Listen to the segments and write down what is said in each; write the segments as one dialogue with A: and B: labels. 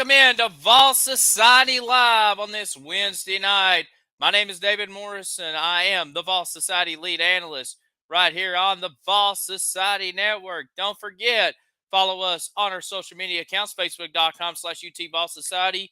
A: welcome in to Vol Society Live on this Wednesday night. My name is David Morrison. I am the Vol Society lead analyst right here on the Vol Society Network. Don't forget, follow us on our social media accounts, facebook.com/UT Society,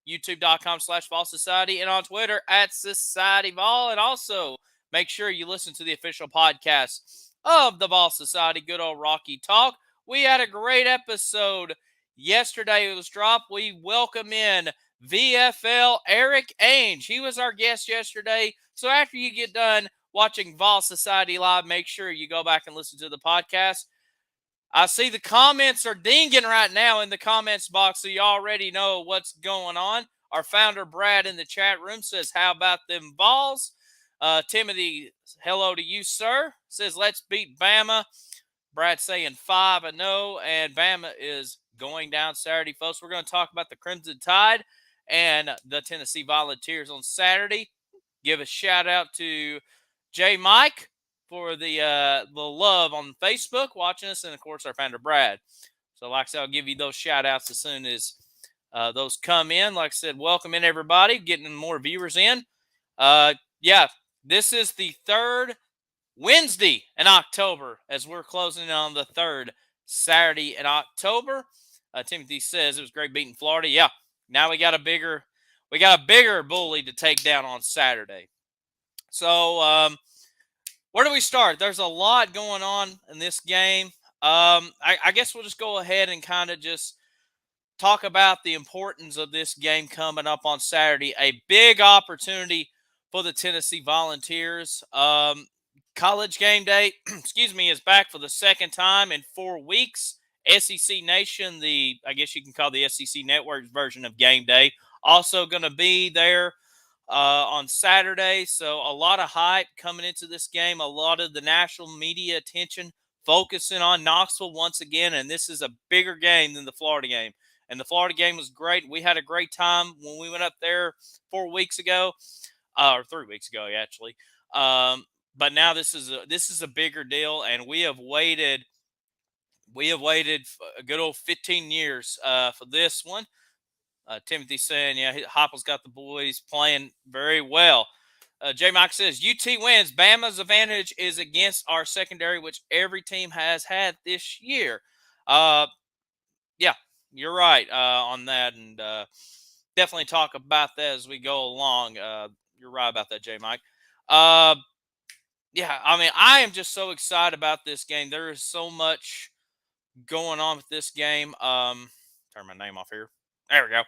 A: youtube.com/Vol Society, and on Twitter at Society Vol. And also, make sure you listen to the official podcast of the Vol Society, Good Old Rocky Talk. We had a great episode yesterday. It was dropped. We welcome in VFL Eric Ainge. He was our guest yesterday. So after you get done watching Vol Society Live, make sure you go back and listen to the podcast. I see the comments are dinging right now in the comments box, so you already know what's going on. Our founder, Brad, in the chat room says, how about them Vols? Timothy, hello to you, sir. Says, let's beat Bama. Brad saying 5-0, and Bama is going down Saturday, folks. We're going to talk about the Crimson Tide and the Tennessee Volunteers on Saturday. Give a shout out to J. Mike for the love on Facebook watching us, and of course our founder Brad. So like I said, I'll give you those shout outs as soon as those come in. Like I said, welcome in everybody, getting more viewers in. This is the third Wednesday in October as we're closing on the third Saturday in October. Timothy says it was great beating Florida. Yeah, now we got a bigger bully to take down on Saturday. So where do we start? There's a lot going on in this game. I guess we'll just go ahead and kind of just talk about the importance of this game coming up on Saturday. A big opportunity for the Tennessee Volunteers. College Game Day, is back for the second time in 4 weeks. SEC Nation, I guess you can call the SEC Network's version of Game Day, also going to be there on Saturday. So a lot of hype coming into this game. A lot of the national media attention focusing on Knoxville once again, and this is a bigger game than the Florida game. And the Florida game was great. We had a great time when we went up there 4 weeks ago, or 3 weeks ago, actually. But now this is a bigger deal, and we have waited a good old 15 years for this one. Timothy saying, yeah, Heupel's got the boys playing very well. J. Mike says, UT wins. Bama's advantage is against our secondary, which every team has had this year. Yeah, you're right on that, and definitely talk about that as we go along. You're right about that, J. Mike. Yeah, I mean, I am just so excited about this game. There is so much going on with this game. Turn my name off here. There we go.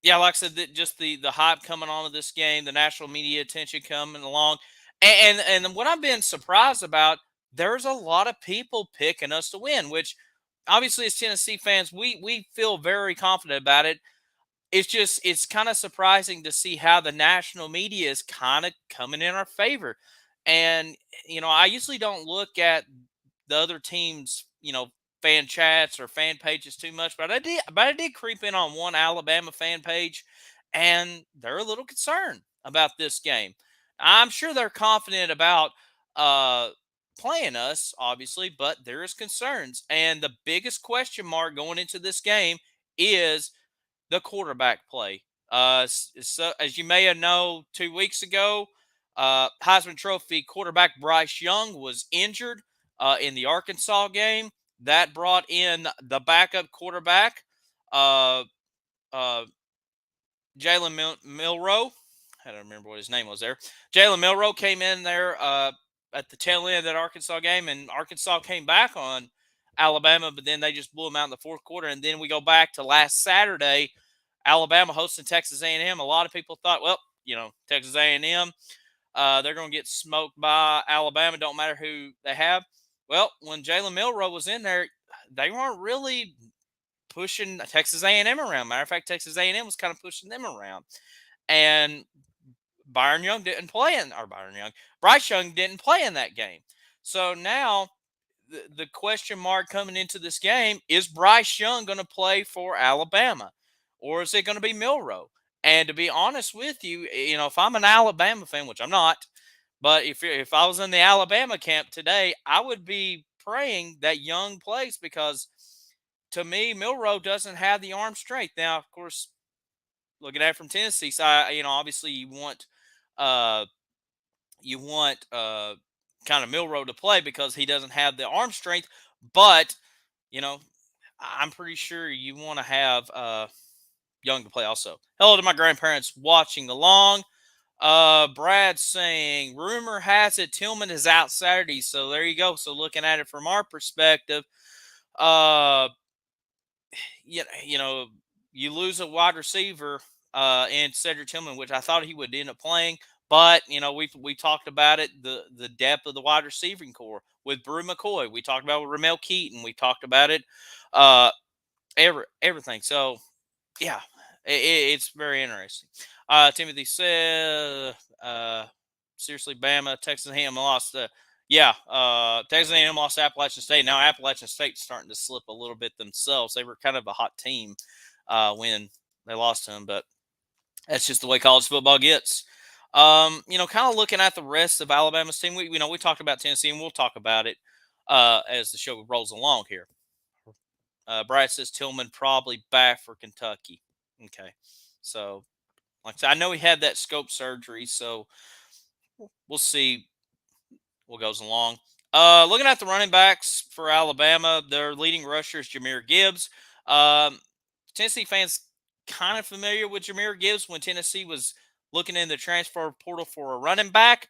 A: Yeah, like I said, just the hype coming on with this game, the national media attention coming along, and what I've been surprised about, there's a lot of people picking us to win, which obviously as Tennessee fans, we feel very confident about it. It's kind of surprising to see how the national media is kind of coming in our favor. And, I usually don't look at the other teams, fan chats or fan pages too much, but I did creep in on one Alabama fan page, and they're a little concerned about this game. I'm sure they're confident about playing us, obviously, but there is concerns. And the biggest question mark going into this game is the quarterback play. So as you may have known, 2 weeks ago, Heisman Trophy quarterback Bryce Young was injured in the Arkansas game. That brought in the backup quarterback, Jalen Milroe. I don't remember what his name was there. Jalen Milroe came in there at the tail end of that Arkansas game, and Arkansas came back on Alabama, but then they just blew them out in the fourth quarter. And then we go back to last Saturday, Alabama hosting Texas A&M. A lot of people thought, well, Texas A&M, they're going to get smoked by Alabama. Don't matter who they have. Well, when Jalen Milroe was in there, they weren't really pushing Texas A&M around. Matter of fact, Texas A&M was kind of pushing them around. And Bryce Young didn't play in that game. So now the question mark coming into this game is Bryce Young going to play for Alabama, or is it going to be Milroe? And to be honest with you, if I'm an Alabama fan, which I'm not, but if I was in the Alabama camp today, I would be praying that Young plays, because to me, Milroe doesn't have the arm strength. Now, of course, looking at it from Tennessee side, obviously uh, you want kind of Milroe to play because he doesn't have the arm strength. But you know, I'm pretty sure you want to have Young to play also. Hello to my grandparents watching along. Brad saying, rumor has it Tillman is out Saturday. So there you go. So looking at it from our perspective, uh, you know, you lose a wide receiver in Cedric Tillman, which I thought he would end up playing. But we talked about it, the depth of the wide receiving core with Brew McCoy. We talked about with Ramel Keaton. We talked about it, uh, everything. So yeah, it's very interesting. Timothy said, seriously, Bama, Texas A&M lost. Yeah, Texas A&M lost to Appalachian State. Now Appalachian State's starting to slip a little bit themselves. They were kind of a hot team when they lost to them, but that's just the way college football gets. Kind of looking at the rest of Alabama's team. We talked about Tennessee, and we'll talk about it as the show rolls along here. Brad says Tillman probably back for Kentucky. Okay. So, like I said, I know he had that scope surgery, so we'll see what goes along. Looking at the running backs for Alabama, their leading rusher is Jahmyr Gibbs. Um, Tennessee fans kind of familiar with Jahmyr Gibbs when Tennessee was looking in the transfer portal for a running back.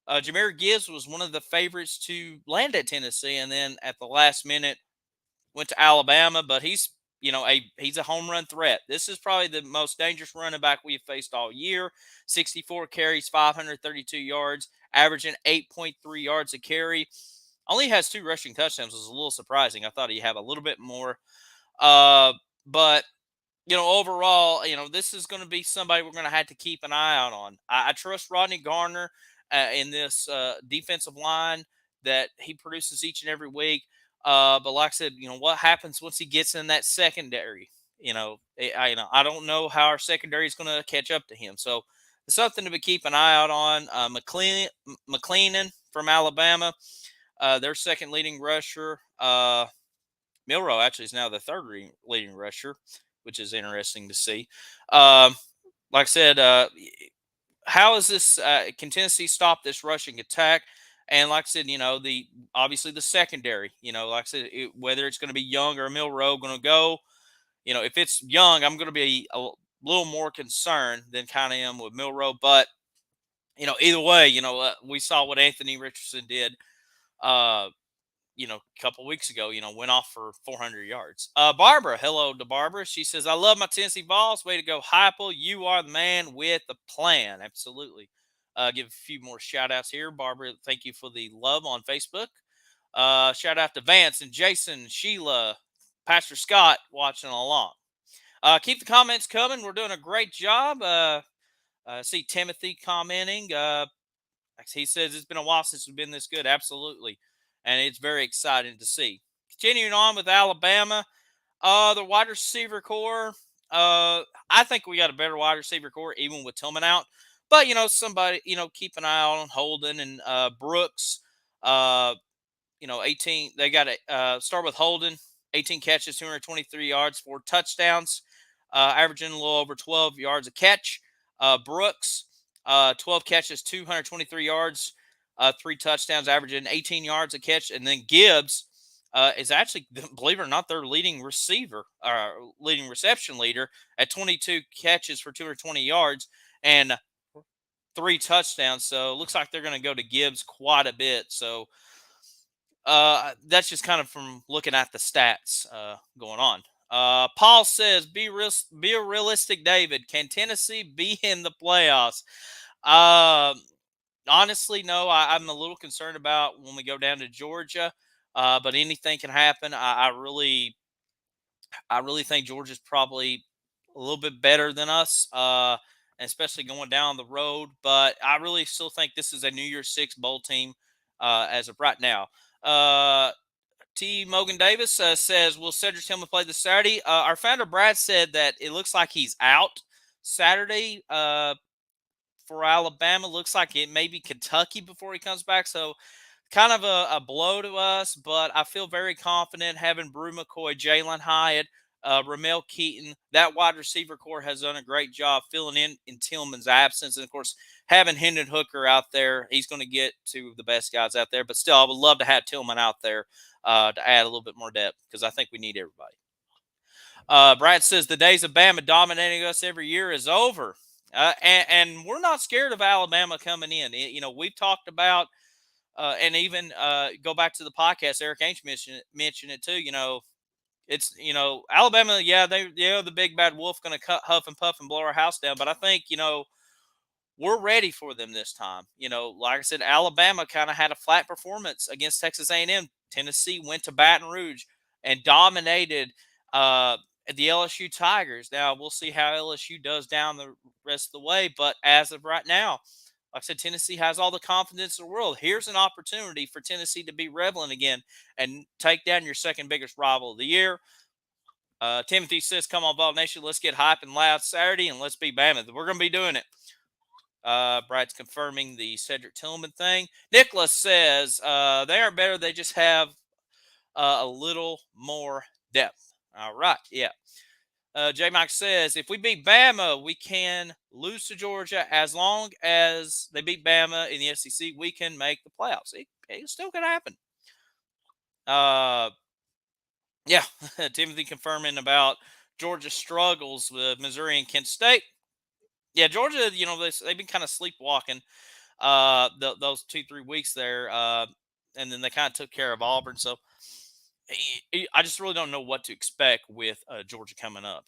A: Jahmyr Gibbs was one of the favorites to land at Tennessee, and then at the last minute went to Alabama, but he's a home run threat. This is probably the most dangerous running back we've faced all year. 64 carries, 532 yards, averaging 8.3 yards a carry. Only has 2 rushing touchdowns, which was a little surprising. I thought he'd have a little bit more. But overall, this is going to be somebody we're going to have to keep an eye out on. I trust Rodney Garner in this defensive line that he produces each and every week. But like I said, what happens once he gets in that secondary? I don't know how our secondary is going to catch up to him. So it's something to be keep an eye out on. McClellan from Alabama, their second leading rusher. Milroe actually is now the third leading rusher, which is interesting to see. Like I said, how is this? Can Tennessee stop this rushing attack? And like I said, obviously the secondary. Like I said, whether it's going to be Young or Milroe going to go. If it's Young, I'm going to be a little more concerned than kind of am with Milroe. But either way, we saw what Anthony Richardson did. A couple weeks ago, went off for 400 yards. Barbara, hello to Barbara. She says, I love my Tennessee Vols. Way to go, Heupel. You are the man with the plan. Absolutely. Give a few more shout outs here. Barbara, thank you for the love on Facebook. Shout out to Vance and Jason, Sheila, Pastor Scott watching along. Keep the comments coming. We're doing a great job. See Timothy commenting. He says it's been a while since we've been this good. Absolutely. And it's very exciting to see. Continuing on with Alabama, the wide receiver core. I think we got a better wide receiver core, even with Tillman out. But, somebody, keep an eye on Holden and Brooks. 18. They got to start with Holden. 18 catches, 223 yards, 4 touchdowns, averaging a little over 12 yards a catch. Brooks, 12 catches, 223 yards, 3 touchdowns, averaging 18 yards a catch. And then Gibbs is actually, believe it or not, their leading receiver, leading reception leader at 22 catches for 220 yards and 3 touchdowns. So it looks like they're going to go to Gibbs quite a bit. So that's just kind of from looking at the stats going on. Paul says, be realistic, David. Can Tennessee be in the playoffs? Honestly, no. I'm a little concerned about when we go down to Georgia, but anything can happen. I really think Georgia's probably a little bit better than us, especially going down the road. But I really still think this is a New Year's Six bowl team as of right now. T. Mogan Davis says, will Cedric Tillman play this Saturday? Our founder, Brad, said that it looks like he's out Saturday for Alabama. Looks like it may be Kentucky before he comes back. So kind of a blow to us, but I feel very confident having Brew McCoy, Jalen Hyatt, Ramel Keaton. That wide receiver core has done a great job filling in Tillman's absence. And, of course, having Hendon Hooker out there, he's going to get to the best guys out there. But still, I would love to have Tillman out there to add a little bit more depth because I think we need everybody. Brad says the days of Bama dominating us every year is over. And we're not scared of Alabama coming in. We've talked about and even go back to the podcast. Eric Ainge mentioned it too. It's Alabama. Yeah, they're the big bad wolf going to huff and puff and blow our house down. But I think we're ready for them this time. Like I said, Alabama kind of had a flat performance against Texas A&M. Tennessee went to Baton Rouge and dominated the LSU Tigers. Now we'll see how LSU does down the rest of the way. But as of right now, like I said, Tennessee has all the confidence in the world. Here's an opportunity for Tennessee to be relevant again and take down your second biggest rival of the year. Timothy says, come on, Vol Nation, let's get hype and loud Saturday and let's be Bama. We're going to be doing it. Brad's confirming the Cedric Tillman thing. Nicholas says, they are better. They just have a little more depth. All right. Yeah. J Mike says, if we beat Bama, we can lose to Georgia. As long as they beat Bama in the SEC, we can make the playoffs. It still could happen. Yeah, Timothy confirming about Georgia's struggles with Missouri and Kent State. Yeah, Georgia, they've been kind of sleepwalking those 2-3 weeks there, and then they kind of took care of Auburn. So I just really don't know what to expect with Georgia coming up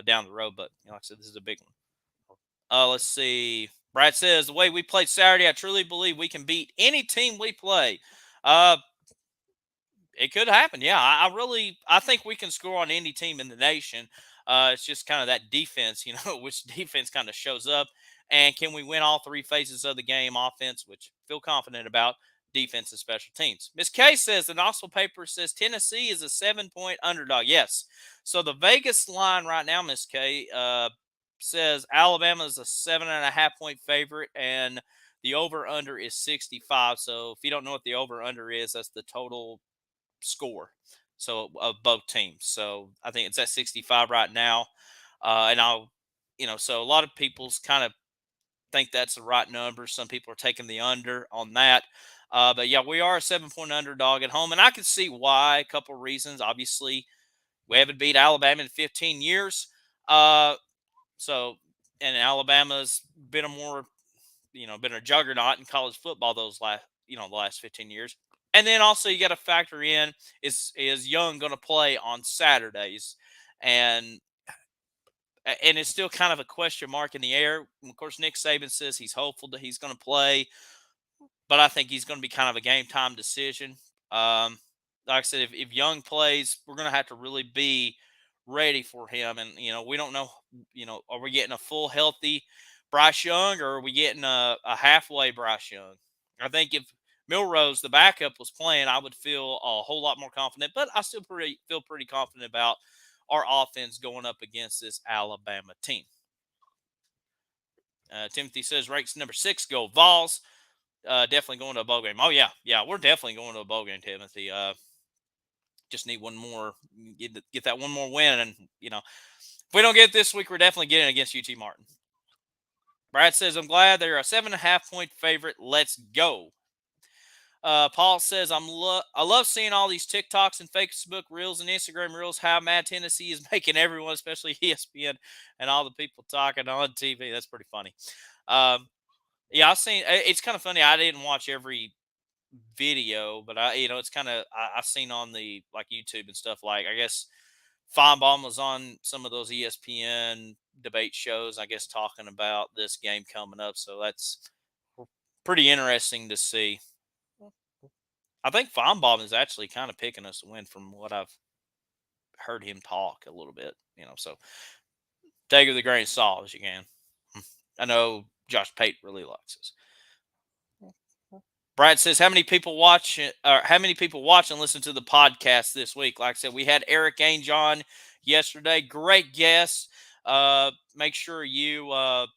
A: down the road. But like I said, this is a big one. Let's see. Brad says, the way we played Saturday, I truly believe we can beat any team we play. It could happen. Yeah, I think we can score on any team in the nation. It's just kind of that defense, which defense kind of shows up. And can we win all three phases of the game? Offense, which I feel confident about, defense, and special teams. Miss K says the Knoxville paper says Tennessee is a 7-point underdog. Yes. So the Vegas line right now, Miss K, says Alabama is a 7.5-point favorite, and the over/under is 65. So if you don't know what the over/under is, that's the total score. So of both teams. So I think it's at 65 right now. And so a lot of people's kind of think that's the right number. Some people are taking the under on that. But yeah, we are a 7-point underdog at home. And I can see why. A couple of reasons. Obviously, we haven't beat Alabama in 15 years. And Alabama's been been a juggernaut in college football the last 15 years. And then also you got to factor in is Young going to play on Saturdays, and it's still kind of a question mark in the air. Of course, Nick Saban says he's hopeful that he's going to play, but I think he's going to be kind of a game time decision. Like I said, if Young plays, we're going to have to really be ready for him. And we don't know. Are we getting a full healthy Bryce Young, or are we getting a halfway Bryce Young? I think if Milrose, the backup, was playing, I would feel a whole lot more confident. But I still feel pretty confident about our offense going up against this Alabama team. Timothy says, ranks number 6, go Vols. Definitely going to a bowl game. Oh, yeah. Yeah, we're definitely going to a bowl game, Timothy. Just need one more, get that one more win. And, if we don't get it this week, we're definitely getting against UT Martin. Brad says, I'm glad they're a 7.5-point favorite. Let's go. Paul says, I love seeing all these TikToks and Facebook Reels and Instagram Reels, how mad Tennessee is making everyone, especially ESPN and all the people talking on TV. That's pretty funny. Yeah, I've seen, it's kind of funny. I didn't watch every video, but it's kind of, I've seen on the YouTube and stuff, I guess Feinbaum was on some of those ESPN debate shows, I guess, talking about this game coming up. So that's pretty interesting to see. I think Feinbaum is actually kind of picking us to win from what I've heard him talk a little bit, so take it with a grain of salt as you can. I know Josh Pate really likes us. Brad says, how many people watch and listen to the podcast this week? Like I said, we had Eric Ainge on yesterday. Great guest. Make sure you, like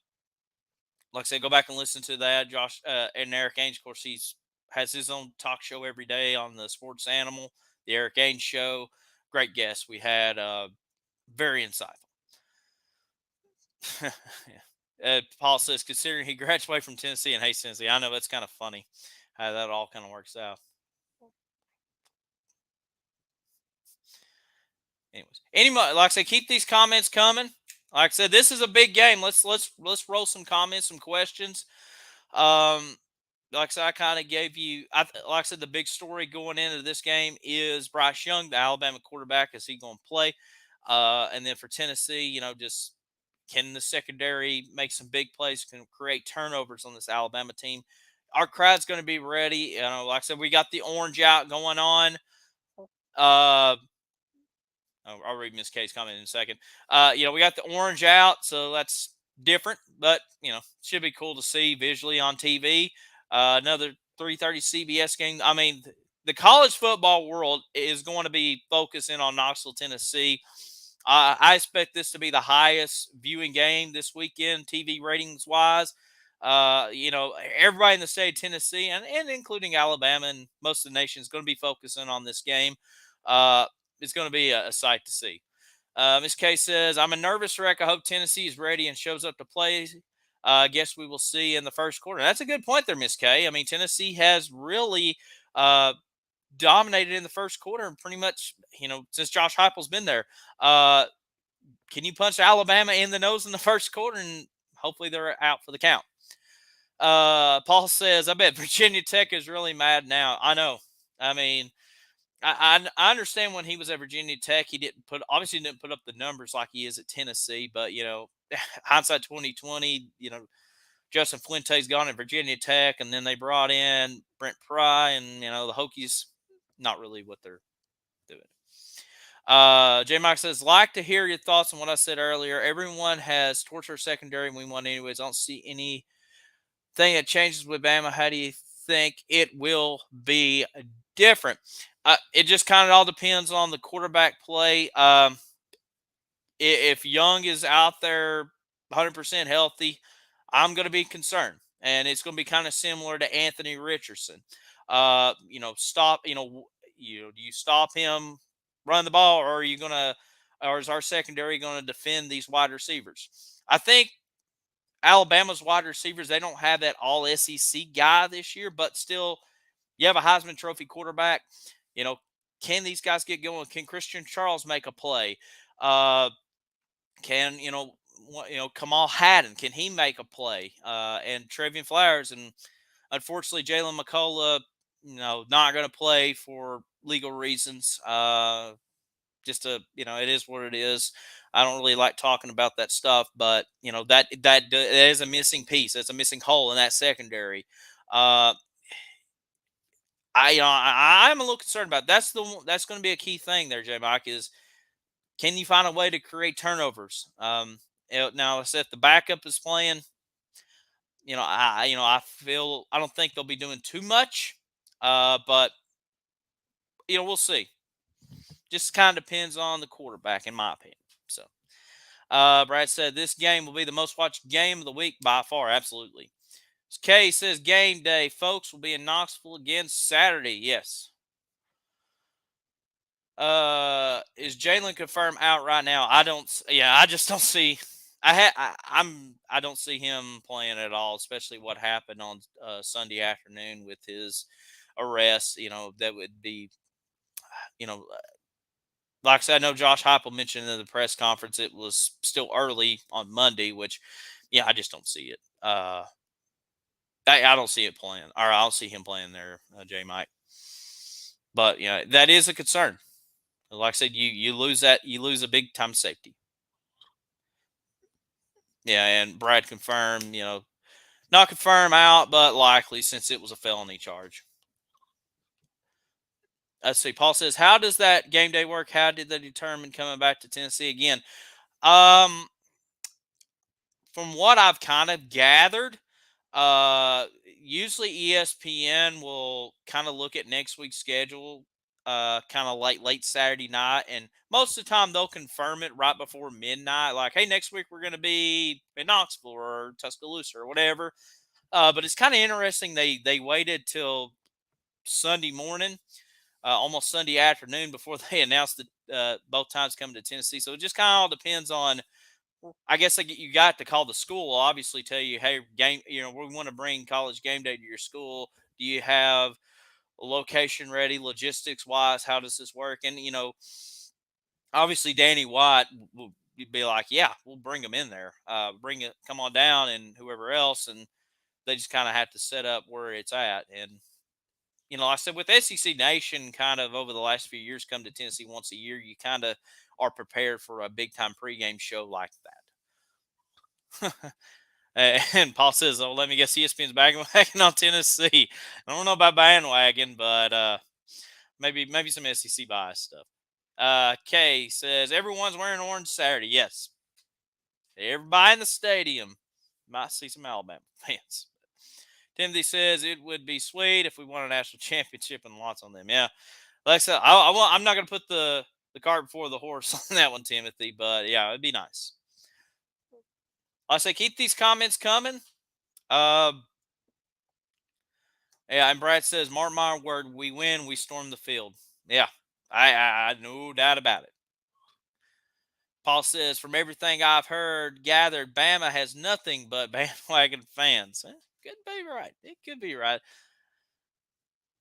A: I said, go back and listen to that. Josh and Eric Ainge, of course, he's has his own talk show every day on the Sports Animal, the Eric Ainge Show. Great guest we had. Very insightful. Paul says, considering he graduated from Tennessee and hates Tennessee, I know that's kind of funny how that all kind of works out. Anyways, like I said, keep these comments coming. Like I said, this is a big game. Let's roll some comments, some questions. Like I said, I kind of gave you. Like I said, the big story going into this game is Bryce Young, the Alabama quarterback. Is he going to play? And then for Tennessee, just can the secondary make some big plays? Can create turnovers on this Alabama team? Our crowd's going to be ready. Like I said, we got the orange out going on. I'll read Miss K's comment in a second. We got the orange out, so that's different, but should be cool to see visually on TV. Another 3:30 CBS game. I mean, the college football world is going to be focusing on Knoxville, Tennessee. I expect this to be the highest viewing game this weekend, TV ratings wise. Everybody in the state of Tennessee and including Alabama and most of the nation is going to be focusing on this game. It's going to be a sight to see. Miss K says, I'm a nervous wreck. I hope Tennessee is ready and shows up to play. I guess we will see in the first quarter. That's a good point there, Miss K. I mean, Tennessee has really dominated in the first quarter and pretty much, since Josh Heupel's been there. Can you punch Alabama in the nose in the first quarter? And hopefully they're out for the count. Paul says, I bet Virginia Tech is really mad now. I know. I mean, I understand when he was at Virginia Tech, he obviously didn't put up the numbers like he is at Tennessee, but hindsight 2020, Justin Fuente's gone at Virginia Tech, and then they brought in Brent Pry, and the Hokies, not really what they're doing. J Mike says, like to hear your thoughts on what I said earlier. Everyone has torture secondary, and we won anyways. I don't see anything that changes with Bama. How do you think it will be different? It just kind of all depends on the quarterback play. If Young is out there 100% healthy, I'm going to be concerned. And it's going to be kind of similar to Anthony Richardson. Do you stop him running the ball, or or is our secondary going to defend these wide receivers? I think Alabama's wide receivers, they don't have that all SEC guy this year, but still, you have a Heisman Trophy quarterback. Can these guys get going? Can Christian Charles make a play? Can Kamal Haddon, can he make a play? And Trevian Flowers, and unfortunately Jalen McCullough, not going to play for legal reasons. It is what it is. I don't really like talking about that stuff, but that is a missing piece. That's a missing hole in that secondary. I'm a little concerned about it. That's going to be a key thing there, J Mike, is can you find a way to create turnovers? Now, if the backup is playing, I don't think they'll be doing too much, but we'll see. Just kind of depends on the quarterback, in my opinion. So, Brad said this game will be the most watched game of the week by far. Absolutely. Kay says game day, folks, will be in Knoxville again Saturday. Yes. Is Jalen confirmed out right now? I just don't see. I don't see him playing at all, especially what happened on Sunday afternoon with his arrest. That would be, like I said, I know Josh Heupel mentioned in the press conference it was still early on Monday, which, I just don't see it. I don't see it playing, or I don't see him playing there, J Mike. But that is a concern. Like I said, you lose a big time safety. Yeah, and Brad confirmed, not confirmed out, but likely since it was a felony charge. Let's see. Paul says, how does that game day work? How did they determine coming back to Tennessee again? From what I've kind of gathered, usually ESPN will kind of look at next week's schedule, kind of late Saturday night, and most of the time they'll confirm it right before midnight. Like, hey, next week we're going to be in Knoxville or Tuscaloosa or whatever. But it's kind of interesting they waited till Sunday morning, almost Sunday afternoon before they announced that both times coming to Tennessee. So it just kind of all depends on. I guess like you got to call the school. Will obviously tell you, hey, game. We want to bring college game day to your school. Do you have a location ready, logistics wise? How does this work? And obviously Danny White will be like, yeah, we'll bring them in there. Bring it, come on down, and whoever else, and they just kind of have to set up where it's at. And like I said, with SEC Nation, kind of over the last few years, come to Tennessee once a year, you kind of are prepared for a big time pregame show like that. And Paul says, "Oh, let me guess, ESPN's bandwagon on Tennessee." I don't know about bandwagon, but maybe some SEC bias stuff. Kay says everyone's wearing orange Saturday. Yes, everybody in the stadium might see some Alabama fans. Timothy says it would be sweet if we won a national championship and lots on them. Yeah, like I said, I'm not going to put the cart before the horse on that one, Timothy. But yeah, it'd be nice. I say keep these comments coming. Yeah, and Brad says, "Mark my word, we win, we storm the field." Yeah, I no doubt about it. Paul says, "From everything I've heard, gathered, Bama has nothing but bandwagon fans." Could be right. It could be right.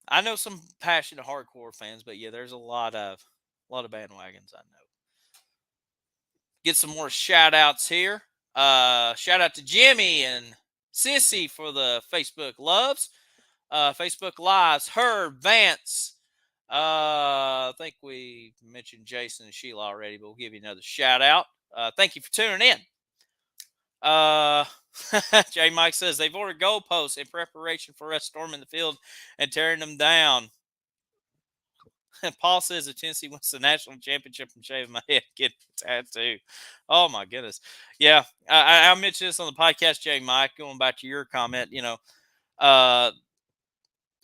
A: I know some passionate hardcore fans, but yeah, there's a lot of bandwagons I know. Get some more shout outs here. Shout out to Jimmy and Sissy for the Facebook loves. Facebook lives. Herb Vance. I think we mentioned Jason and Sheila already, but we'll give you another shout out. Thank you for tuning in. J Mike says they've ordered goalposts in preparation for us storming the field and tearing them down. And Paul says if Tennessee wins the national championship, I'm shaving my head, get a tattoo. Oh my goodness. Yeah. I mentioned this on the podcast, J Mike, going back to your comment, uh,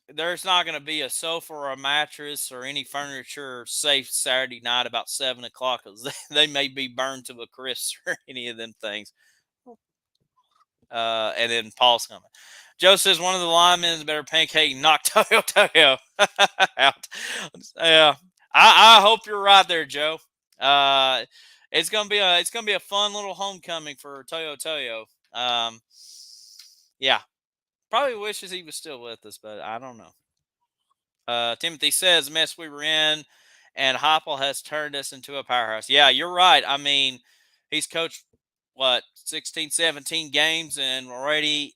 A: there's not going to be a sofa or a mattress or any furniture safe Saturday night about 7 o'clock because they may be burned to a crisp or any of them things. And then Paul's coming. Joe says one of the linemen better pancake and knock Toyo out. Yeah, I hope you're right there, Joe. It's gonna be a fun little homecoming for Toyo. Yeah, probably wishes he was still with us, but I don't know. Timothy says mess we were in, and Heupel has turned us into a powerhouse. Yeah, you're right. I mean, he's coached what 16, 17 games and already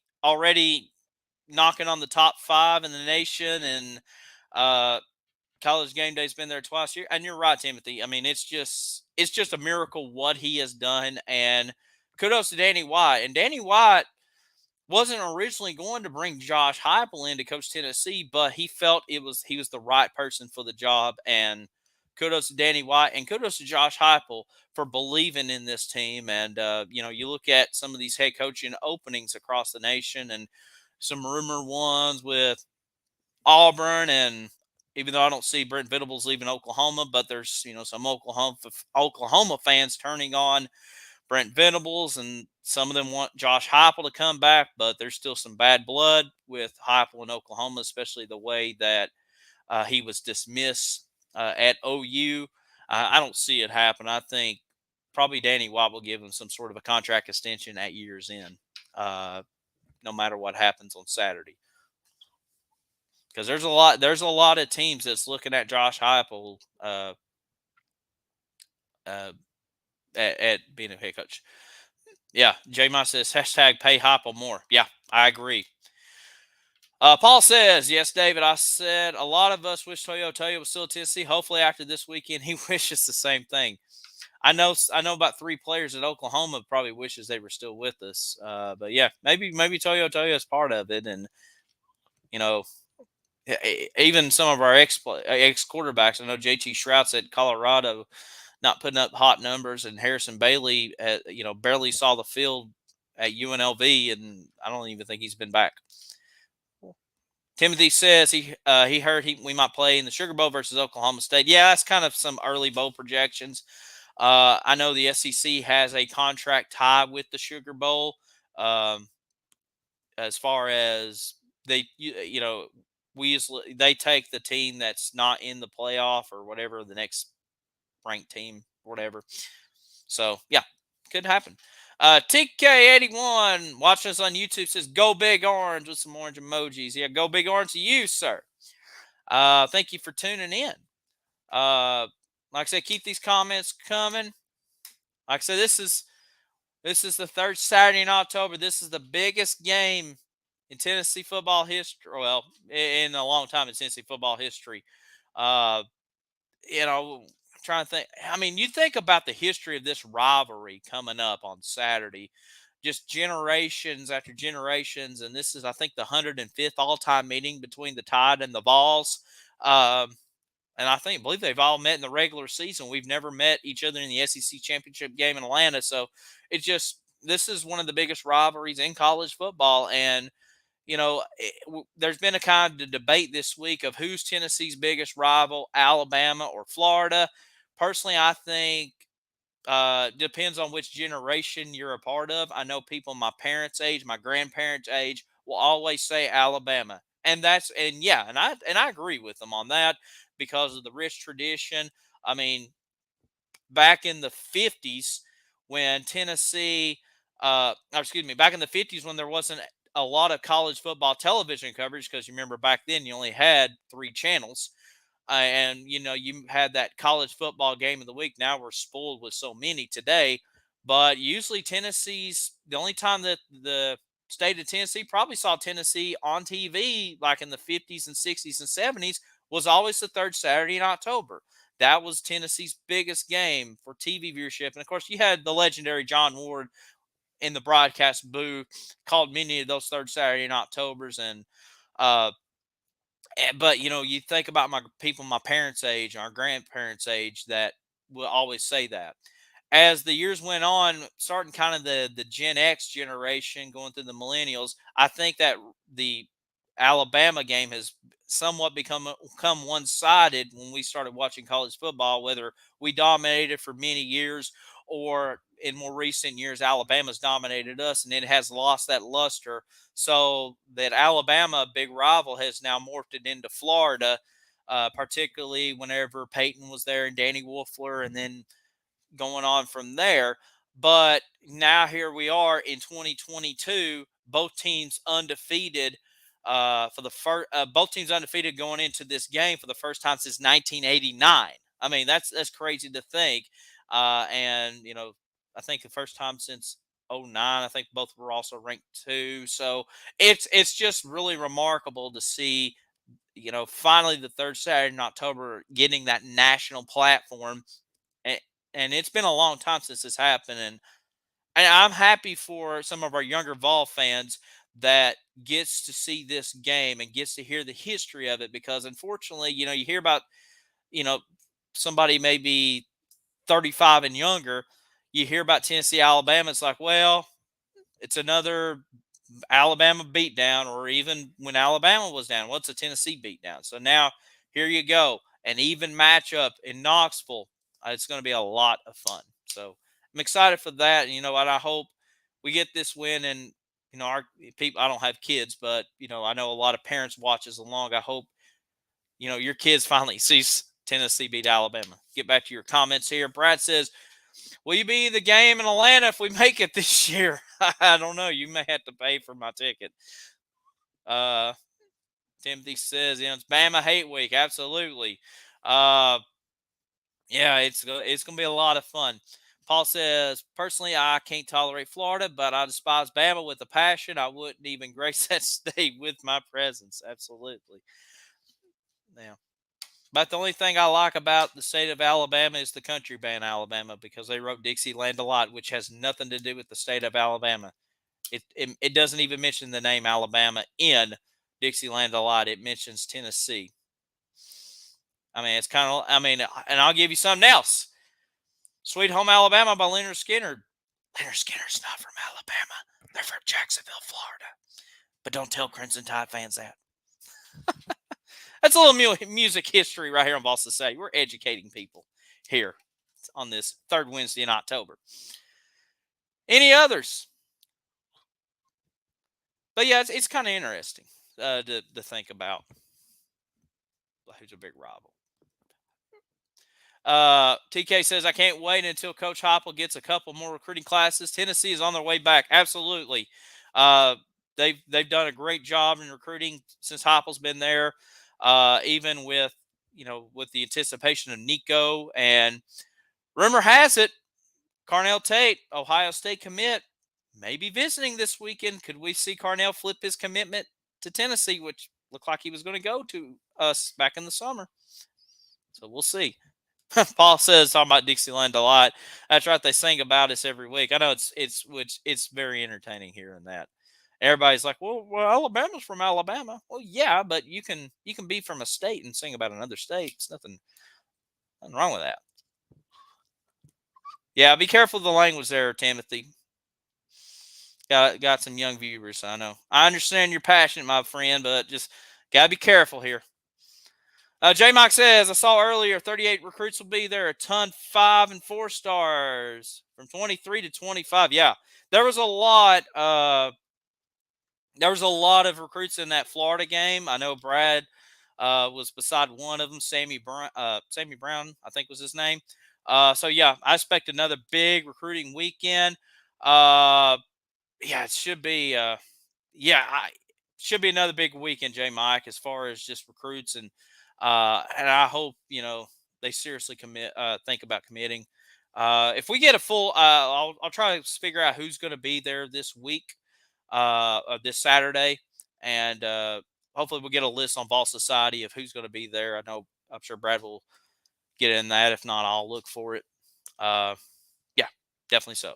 A: knocking on the top 5 in the nation, and college game day's been there twice a year. And you're right, Timothy. I mean, it's just a miracle what he has done, and kudos to Danny White. And Danny White wasn't originally going to bring Josh Heupel in to coach Tennessee, but he felt he was the right person for the job. And kudos to Danny White and kudos to Josh Heupel for believing in this team. And you look at some of these head coaching openings across the nation, and some rumor ones with Auburn, and even though I don't see Brent Venables leaving Oklahoma, but there's some Oklahoma fans turning on Brent Venables, and some of them want Josh Heupel to come back, but there's still some bad blood with Heupel in Oklahoma, especially the way that he was dismissed at OU. I don't see it happen. I think probably Danny White will give him some sort of a contract extension at year's end, no matter what happens on Saturday. Because there's a lot of teams that's looking at Josh Heupel at being a head coach. Yeah, J Ma says hashtag pay Heupel more. Yeah, I agree. Paul says, yes, David, I said a lot of us wish Toyo was still at Tennessee. Hopefully after this weekend, he wishes the same thing. I know about 3 players at Oklahoma probably wishes they were still with us. But yeah, maybe Toyo is part of it. And, even some of our ex quarterbacks, I know JT Shrout's at Colorado, not putting up hot numbers, and Harrison Bailey, barely saw the field at UNLV, and I don't even think he's been back. Timothy says he heard we might play in the Sugar Bowl versus Oklahoma State. Yeah, that's kind of some early bowl projections. I know the SEC has a contract tie with the Sugar Bowl, as far as they they take the team that's not in the playoff or whatever, the next ranked team, whatever. So yeah, could happen. TK81 watching us on YouTube says, "Go Big Orange" with some orange emojis. Yeah, go Big Orange to you, sir. Thank you for tuning in. Like I said, keep these comments coming. Like I said, this is the third Saturday in October. This is the biggest game in Tennessee football history. Well, in a long time in Tennessee football history. Uh, I'm trying to think. I mean, you think about the history of this rivalry coming up on Saturday, just generations after generations, and this is, I think, the 105th all-time meeting between the Tide and the Vols. Um, and believe they've all met in the regular season. We've never met each other in the SEC championship game in Atlanta, so this is one of the biggest rivalries in college football, and there's been a kind of debate this week of who's Tennessee's biggest rival, Alabama or Florida. Personally, I think depends on which generation you're a part of. I know people my parents' age, my grandparents' age will always say Alabama, and I agree with them on that because of the rich tradition. I mean, back in the 50s when back in the 50s when there wasn't a lot of college football television coverage, because you remember back then you only had 3 channels, and you had that college football game of the week. Now we're spoiled with so many today, but usually Tennessee's the only time that the state of Tennessee probably saw Tennessee on TV, like in the 50s and 60s and 70s, was always the third Saturday in October. That was Tennessee's biggest game for TV viewership. And of course, you had the legendary John Ward in the broadcast booth, called many of those third Saturday in Octobers. Uh, but you think about my parents' age, our grandparents' age, that will always say that. As the years went on, starting kind of the Gen X generation, going through the millennials, I think that the Alabama game has somewhat become one-sided when we started watching college football. Whether we dominated for many years, or in more recent years, Alabama's dominated us, and it has lost that luster. So that Alabama big rival has now morphed it into Florida, particularly whenever Peyton was there and Danny Wolfler, and then going on from there. But now here we are in 2022, both teams undefeated. Both teams undefeated going into this game for the first time since 1989. I mean, that's crazy to think. And I think the first time since '09. I think both were also ranked 2. So it's just really remarkable to see, finally the third Saturday in October getting that national platform. And it's been a long time since this happened, and I'm happy for some of our younger Vol fans that gets to see this game and gets to hear the history of it, because unfortunately, you hear about, you know, somebody maybe 35 and younger, you hear about Tennessee, Alabama, it's like, well, it's another Alabama beatdown, or even when Alabama was down, what's a Tennessee beatdown? So now here you go, an even matchup in Knoxville. It's going to be a lot of fun. So I'm excited for that. And you know what? I hope we get this win. And our people. I don't have kids, but I know a lot of parents watches along. I hope your kids finally sees Tennessee beat Alabama. Get back to your comments here. Brad says, will you be the game in Atlanta if we make it this year? I don't know. You may have to pay for my ticket. Timothy says, it's Bama hate week. Absolutely. Yeah, it's gonna be a lot of fun. Paul says, personally, I can't tolerate Florida, but I despise Bama with a passion. I wouldn't even grace that state with my presence. Absolutely. Yeah. But the only thing I like about the state of Alabama is the country band Alabama, because they wrote Dixieland a lot, which has nothing to do with the state of Alabama. It doesn't even mention the name Alabama in Dixieland a lot. It mentions Tennessee. I mean, it's kind of, and I'll give you something else. Sweet Home Alabama by Leonard Skinner. Leonard Skinner's not from Alabama. They're from Jacksonville, Florida. But don't tell Crimson Tide fans that. That's a little music history right here on Vol Society. We're educating people here on this third Wednesday in October. Any others? But yeah, it's kind of interesting to think about. who's a big rival. TK says, I can't wait until Coach Heupel gets a couple more recruiting classes. Tennessee is on their way back. Absolutely. Uh, they've done a great job in recruiting since Heupel's been there. Even with with the anticipation of Nico, and rumor has it Carnell Tate, Ohio State commit, may be visiting this weekend. Could we see Carnell flip his commitment to Tennessee, which looked like he was going to go to us back in the summer? So we'll see. Paul says talking about Dixieland a lot. That's right. They sing about us every week. I know it's very entertaining hearing that. Everybody's like, well, Alabama's from Alabama. Well, yeah, but you can be from a state and sing about another state. It's nothing wrong with that. Yeah, be careful of the language there, Timothy. Got some young viewers. I know. I understand you're passionate, my friend, but just gotta be careful here. J Mike says, I saw earlier 38 recruits will be there, a ton 5 and 4 stars from 23 to 25. Yeah, there was a lot. There was a lot of recruits in that Florida game. I know Brad was beside one of them, Sammy Brown, I think was his name. So yeah, I expect another big recruiting weekend. Yeah, it should be. Should be another big weekend, J Mike, as far as just recruits and I hope they seriously think about committing. If we get a full, I'll try to figure out who's going to be there this week, this Saturday, and hopefully we'll get a list on Vol Society of who's going to be there. I'm sure Brad will get in that. If not, I'll look for it. Yeah, definitely so.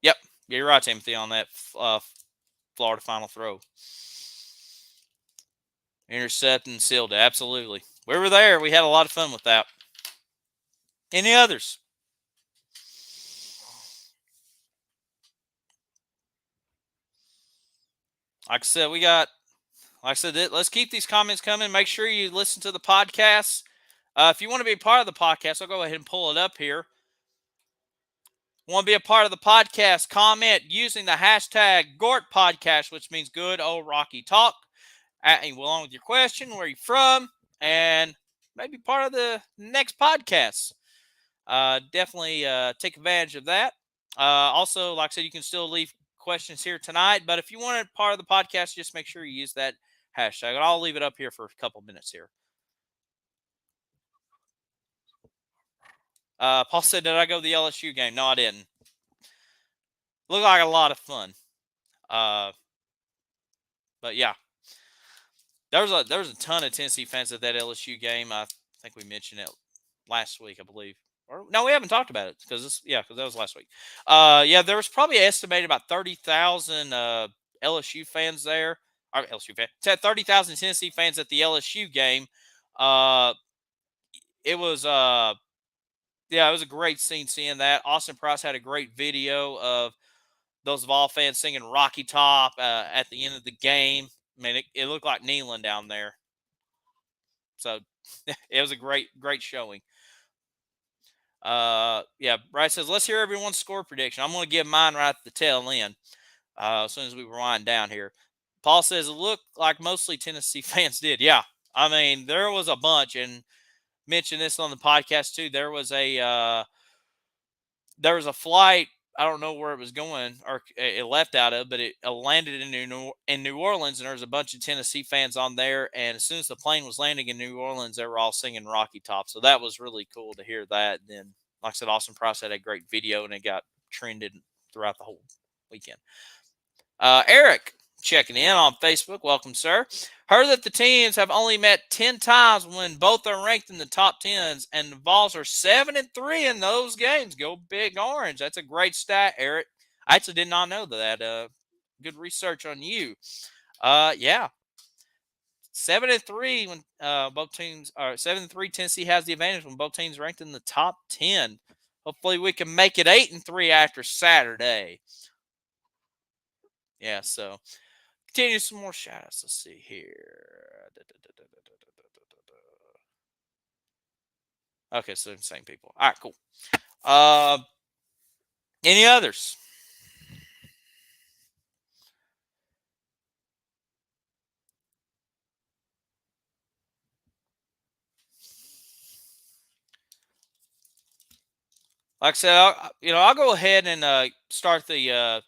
A: Yep, you're right, Timothy, on that Florida final throw. Intercept and sealed it. Absolutely. We were there. We had a lot of fun with that. Any others? Like I said, let's keep these comments coming. Make sure you listen to the podcast. If you want to be a part of the podcast, I'll go ahead and pull it up here. Want to be a part of the podcast? Comment using the hashtag Gort Podcast, which means Good Old Rocky Talk. Along with your question, where you're from, and maybe part of the next podcast. Definitely take advantage of that. Also, like I said, you can still leave questions here tonight, but if you want it part of the podcast, just make sure you use that hashtag. And I'll leave it up here for a couple minutes here. Paul said, did I go to the LSU game? No, I didn't. Looked like a lot of fun. But yeah, there was a ton of Tennessee fans at that LSU game. I think we mentioned it last week, I believe. Or no, we haven't talked about it because that was last week. Yeah, there was probably estimated about 30,000 LSU fans there. Or LSU fans, 30,000 Tennessee fans at the LSU game. It was it was a great scene seeing that. Austin Price had a great video of those Vol fans singing Rocky Top at the end of the game. I mean, it looked like kneeling down there. So it was a great showing. Yeah, Brad says, let's hear everyone's score prediction. I'm going to give mine right at the tail end as soon as we wind down here. Paul says, it looked like mostly Tennessee fans did. Yeah, I mean, there was a bunch, and mentioned this on the podcast too. There was a flight. I don't know where it was going or it left out of, but it landed in New Orleans, and there was a bunch of Tennessee fans on there. And as soon as the plane was landing in New Orleans, they were all singing Rocky Top. So that was really cool to hear that. And then, like I said, Austin Price had a great video, and it got trended throughout the whole weekend. Eric checking in on Facebook. Welcome, sir. Heard that the teams have only met 10 times when both are ranked in the top 10s, and the Vols are 7-3 in those games. Go Big Orange. That's a great stat, Eric. I actually did not know that. Good research on you. Yeah. 7-3 when both teams are 7-3. Tennessee has the advantage when both teams ranked in the top 10. Hopefully we can make it 8-3 after Saturday. Yeah, so continue some more shout outs. Let's see here. Okay, so same people. All right, cool. Any others? like I said, I'll go ahead and start the.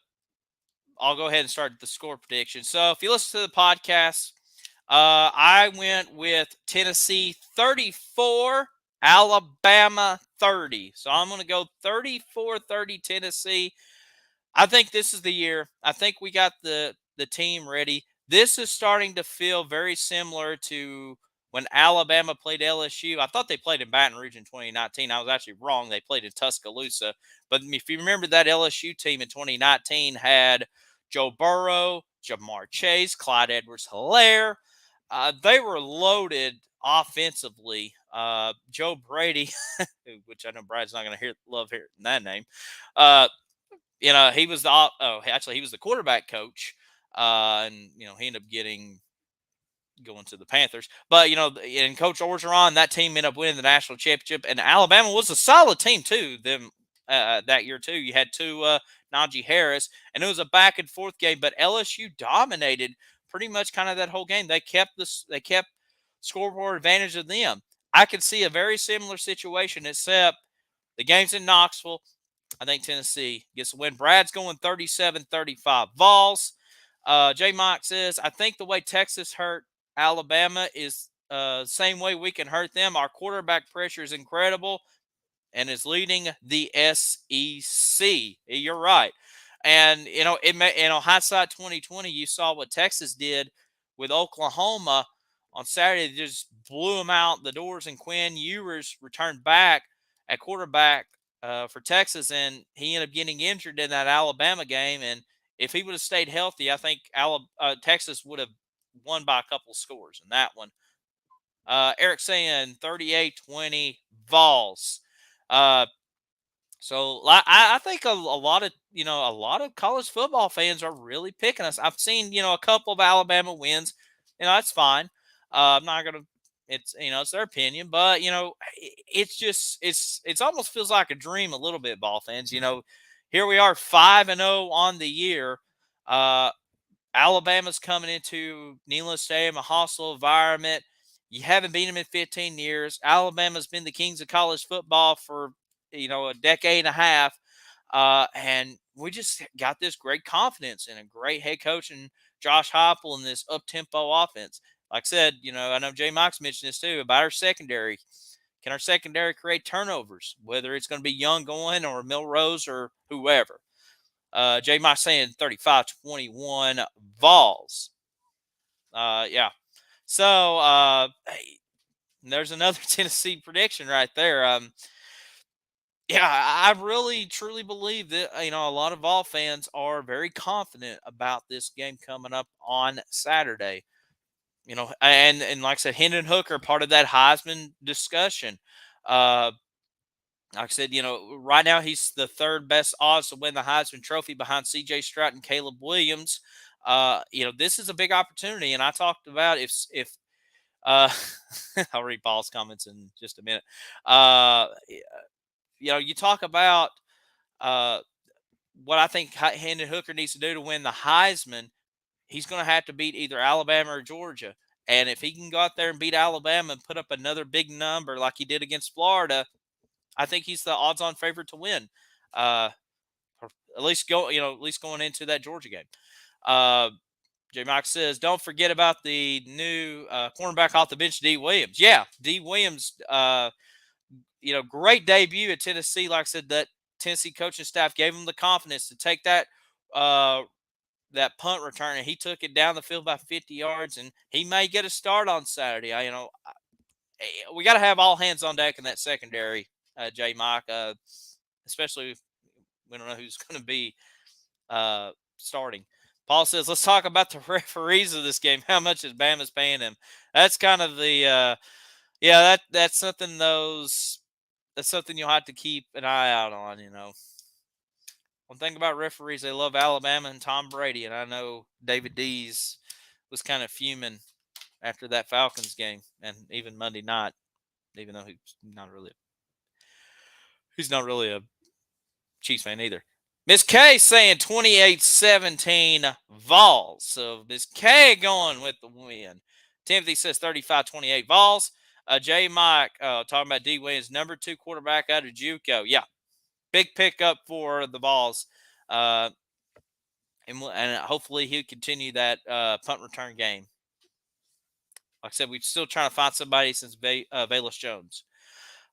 A: I'll go ahead and start the score prediction. So if you listen to the podcast, I went with Tennessee 34, Alabama 30. So I'm going to go 34-30 Tennessee. I think this is the year. I think we got the team ready. This is starting to feel very similar to when Alabama played LSU. I thought they played in Baton Rouge in 2019. I was actually wrong. They played in Tuscaloosa. But if you remember, that LSU team in 2019 had Joe Burrow, Jamar Chase, Clyde Edwards-Helaire. They were loaded offensively. Joe Brady, which I know Brad's not going to love hearing that name. He was he was the quarterback coach, and he ended up going to the Panthers. But and Coach Orgeron, that team ended up winning the national championship, and Alabama was a solid team too. Them that year too. You had Najee Harris, and it was a back and forth game, but LSU dominated pretty much kind of that whole game. They kept scoreboard advantage of them. I could see a very similar situation, except the game's in Knoxville. I think Tennessee gets the win. Brad's going 37-35. Vols. J. Mike says, I think the way Texas hurt Alabama is same way we can hurt them. Our quarterback pressure is incredible and is leading the SEC. You're right. And, hindsight 2020, you saw what Texas did with Oklahoma on Saturday. They just blew them out the doors, and Quinn Ewers returned back at quarterback for Texas, and he ended up getting injured in that Alabama game. And if he would have stayed healthy, I think Texas would have won by a couple of scores in that one. Eric saying 38-20 Vols. So I think a lot of college football fans are really picking us. I've seen a couple of Alabama wins. That's fine. I'm not gonna. It's their opinion, but it's almost feels like a dream a little bit, ball fans. Here we are 5-0 on the year. Alabama's coming into Neyland Stadium, a hostile environment. You haven't beat them in 15 years. Alabama's been the kings of college football for a decade and a half, and we just got this great confidence and a great head coach and Josh Heupel in this up-tempo offense. Like I said, I know J. Mike's mentioned this too about our secondary. Can our secondary create turnovers, whether it's going to be Young going or Milrose or whoever? J. Mike saying 35-21 Vols. Yeah. So there's another Tennessee prediction right there. Yeah, I really truly believe that a lot of Vol fans are very confident about this game coming up on Saturday. And like I said, Hendon Hooker, part of that Heisman discussion. Like I said, right now he's the third best odds to win the Heisman Trophy behind C.J. Stroud and Caleb Williams. This is a big opportunity, and I talked about if I'll read Paul's comments in just a minute. You talk about what I think Hendon Hooker needs to do to win the Heisman. He's going to have to beat either Alabama or Georgia. And if he can go out there and beat Alabama and put up another big number like he did against Florida, I think he's the odds-on favorite to win. Or at least going into that Georgia game. J. Mike says, don't forget about the new cornerback off the bench, D. Williams. Yeah, D. Williams, great debut at Tennessee. Like I said, that Tennessee coaching staff gave him the confidence to take that that punt return, and he took it down the field by 50 yards, and he may get a start on Saturday. We got to have all hands on deck in that secondary, J. Mike, especially we don't know who's going to be starting. Paul says, let's talk about the referees of this game. How much is Bama's paying him? That's kind of the that's something that's something you'll have to keep an eye out on. One thing about referees, they love Alabama and Tom Brady, and I know David Dees was kind of fuming after that Falcons game and even Monday night, even though he's not really a Chiefs fan either. Miss K saying 28-17 Vols. So Miss K going with the win. Timothy says 35-28 Vols. J. Mike talking about D. Williams, number 2 quarterback out of JUCO. Yeah, big pickup for the Vols. And hopefully he'll continue that punt return game. Like I said, we're still trying to find somebody since Velus Jones.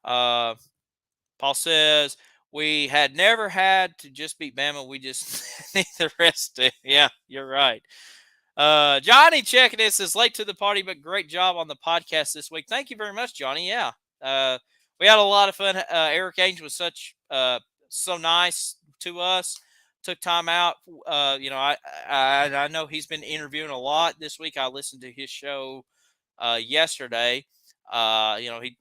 A: Paul says, we had never had to just beat Bama. We just need the rest to. Yeah, you're right. Johnny checking in says, late to the party, but great job on the podcast this week. Thank you very much, Johnny. Yeah. We had a lot of fun. Eric Angel was so nice to us. Took time out. I know he's been interviewing a lot this week. I listened to his show yesterday.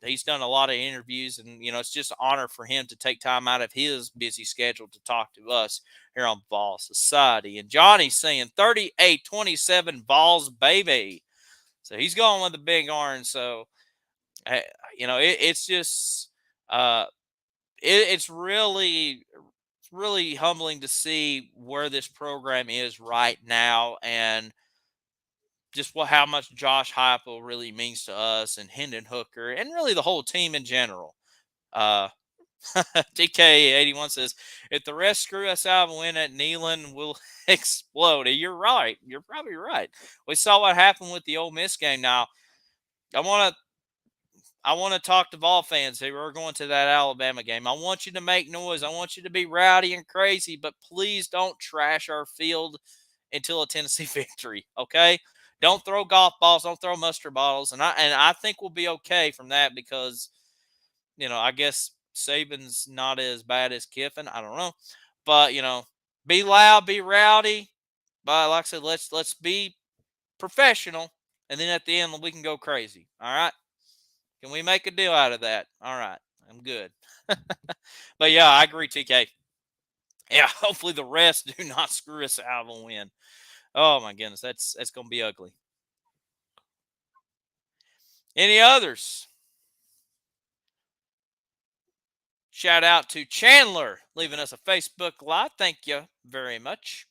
A: He's done a lot of interviews, and it's just an honor for him to take time out of his busy schedule to talk to us here on Vol Society. And Johnny's saying 38-27 Vols, baby. So he's going with the big orange. So it's just it's really humbling to see where this program is right now, and just how much Josh Heupel really means to us, and Hendon Hooker, and really the whole team in general. TK81 says, if the rest screw us out and win at Neyland, we'll explode. You're right. You're probably right. We saw what happened with the Ole Miss game. Now, I want to talk to Vol fans who are going to that Alabama game. I want you to make noise. I want you to be rowdy and crazy, but please don't trash our field until a Tennessee victory, okay? Don't throw golf balls. Don't throw mustard bottles. And I think we'll be okay from that because, I guess Saban's not as bad as Kiffin. I don't know. But, be loud, be rowdy. But like I said, let's be professional. And then at the end, we can go crazy. All right? Can we make a deal out of that? All right. I'm good. But, yeah, I agree, TK. Yeah, hopefully the rest do not screw us out of a win. Oh, my goodness. That's going to be ugly. Any others? Shout out to Chandler leaving us a Facebook Live. Thank you very much.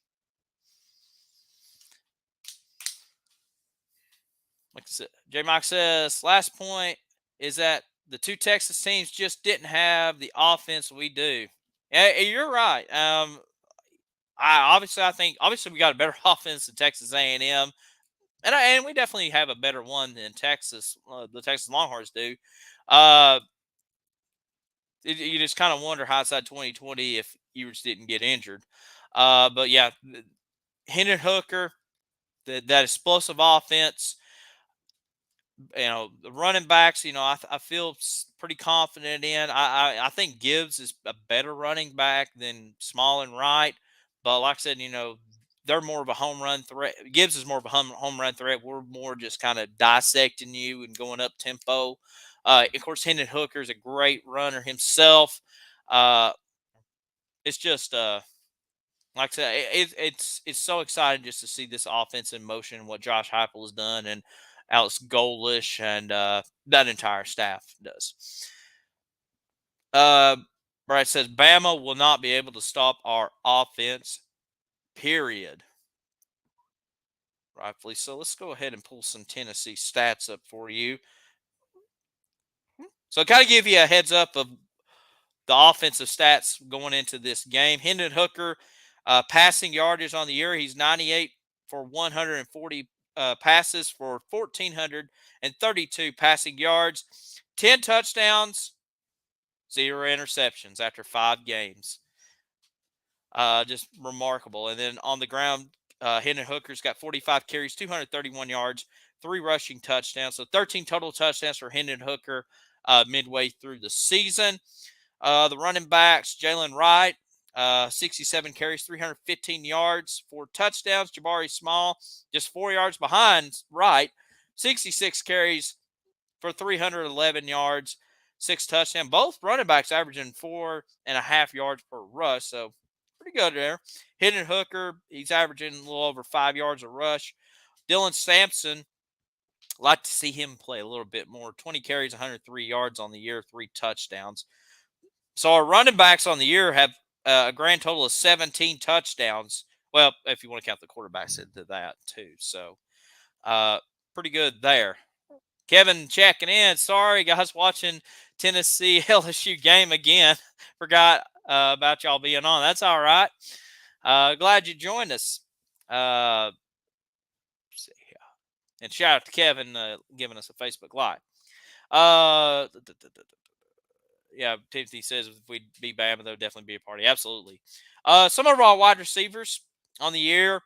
A: Like I said, J Mike says, last point is that the two Texas teams just didn't have the offense we do. Yeah, you're right. I think we got a better offense than Texas A&M, and we definitely have a better one than Texas. The Texas Longhorns do. You just kind of wonder hindsight 2020 if Ewers didn't get injured. But yeah, Hendon Hooker, that explosive offense. The running backs, I feel pretty confident in. I think Gibbs is a better running back than Small and Wright. But like I said, they're more of a home run threat. Gibbs is more of a home run threat. We're more just kind of dissecting you and going up tempo. Of course, Hendon Hooker is a great runner himself. It's just like I said, it's so exciting just to see this offense in motion, what Josh Heupel has done, and Alex Golesh, and that entire staff does. Brad says Bama will not be able to stop our offense. Period. Rightfully so. Let's go ahead and pull some Tennessee stats up for you. So, kind of give you a heads up of the offensive stats going into this game. Hendon Hooker, passing yardage on the year, he's 98 for 140 passes for 1,432 passing yards, 10 touchdowns, 0 interceptions after 5 games. Just remarkable. And then on the ground, Hendon Hooker's got 45 carries, 231 yards, 3 rushing touchdowns. So 13 total touchdowns for Hendon Hooker midway through the season. The running backs, Jalen Wright, 67 carries, 315 yards, 4 touchdowns. Jabari Small, just 4 yards behind Wright, 66 carries for 311 yards, 6 touchdowns. Both running backs averaging 4.5 yards per rush, so pretty good there. Hendon Hooker, he's averaging a little over 5 yards a rush. Dylan Sampson, like to see him play a little bit more. 20 carries, 103 yards on the year, 3 touchdowns. So our running backs on the year have a grand total of 17 touchdowns. Well, if you want to count the quarterbacks into that too. So pretty good there. Kevin checking in. Sorry, guys, watching Tennessee LSU game again. Forgot about y'all being on. That's all right. Glad you joined us. Let's see here. And shout out to Kevin giving us a Facebook Live. Yeah, Timothy says if we'd be Bama, there would definitely be a party. Absolutely. Some of our wide receivers on the year.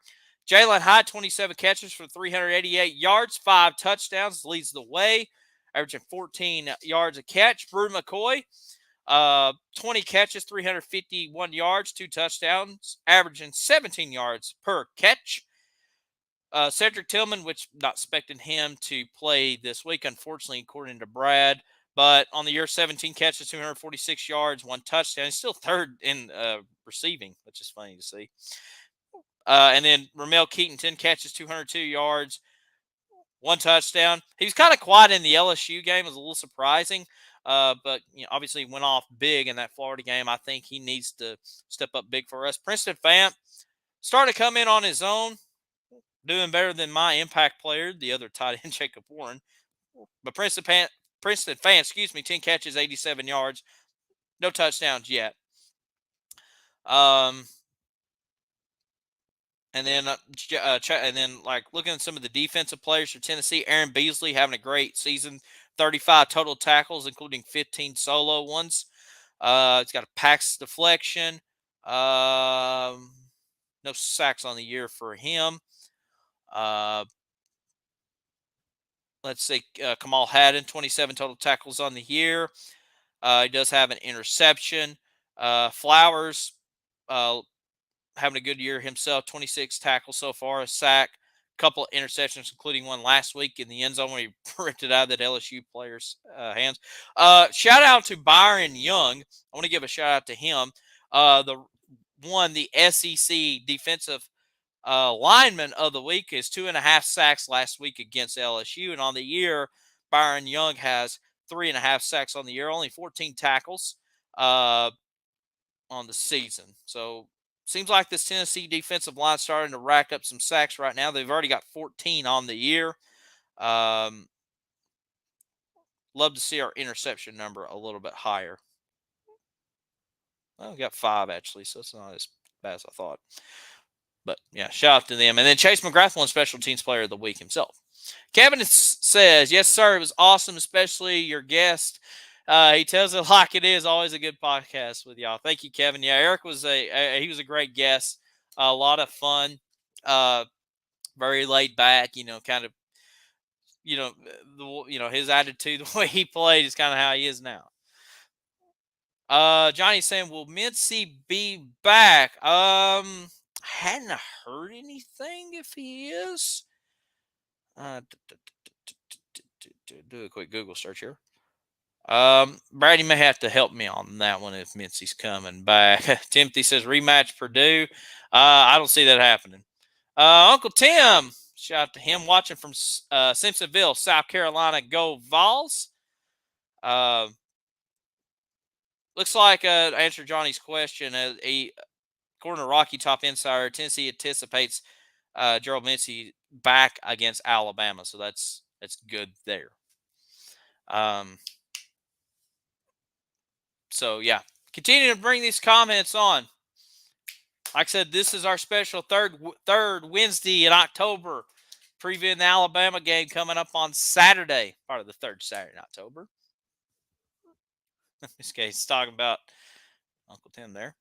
A: Jalen Hyde, 27 catches for 388 yards, 5 touchdowns, leads the way, averaging 14 yards a catch. Brew McCoy, 20 catches, 351 yards, 2 touchdowns, averaging 17 yards per catch. Cedric Tillman, which not expecting him to play this week, unfortunately, according to Brad. But on the year, 17 catches, 246 yards, 1 touchdown. He's still third in receiving, which is funny to see. And then Ramel Keaton, 10 catches, 202 yards, 1 touchdown. He was kind of quiet in the LSU game. It was a little surprising. But obviously went off big in that Florida game. I think he needs to step up big for us. Princeton Fant started to come in on his own, doing better than my impact player, the other tight end, Jacob Warren. But Princeton Fant, 10 catches, 87 yards, no touchdowns yet. And then like looking at some of the defensive players for Tennessee, Aaron Beasley having a great season, 35 total tackles, including 15 solo ones. It's got a PAX deflection. No sacks on the year for him. Let's see, Kamal Haddon, 27 total tackles on the year. He does have an interception. Flowers, having a good year himself, 26 tackles so far, a sack, a couple of interceptions, including one last week in the end zone when he ripped it out of that LSU player's hands. Shout out to Byron Young. I want to give a shout out to him. The SEC defensive lineman of the week is 2.5 sacks last week against LSU. And on the year, Byron Young has 3.5 sacks on the year, only 14 tackles on the season. So seems like this Tennessee defensive line starting to rack up some sacks right now. They've already got 14 on the year. Love to see our interception number a little bit higher. Well, we got 5 actually, so it's not as bad as I thought. But yeah, shout out to them. And then Chase McGrath won Special Teams Player of the Week himself. Kevin says, yes, sir, it was awesome, especially your guest. He tells it like it is. Always a good podcast with y'all. Thank you, Kevin. Yeah, Eric was he was a great guest. A lot of fun. Very laid back. Kind of. His attitude, the way he played, is kind of how he is now. Johnny's saying, will Mincy be back? Hadn't heard anything if he is. Do a quick Google search here. Brady may have to help me on that one if Mincy's coming back. Timothy says rematch Purdue. I don't see that happening. Uncle Tim, shout out to him watching from Simpsonville, South Carolina. Go Vols. Looks like answer Johnny's question. According to Rocky Top Insider, Tennessee anticipates Gerald Mincy back against Alabama, so that's good there. So yeah, continue to bring these comments on. Like I said, this is our special third Wednesday in October, previewing the Alabama game coming up on Saturday, part of the third Saturday in October. In this case, talking about Uncle Tim there.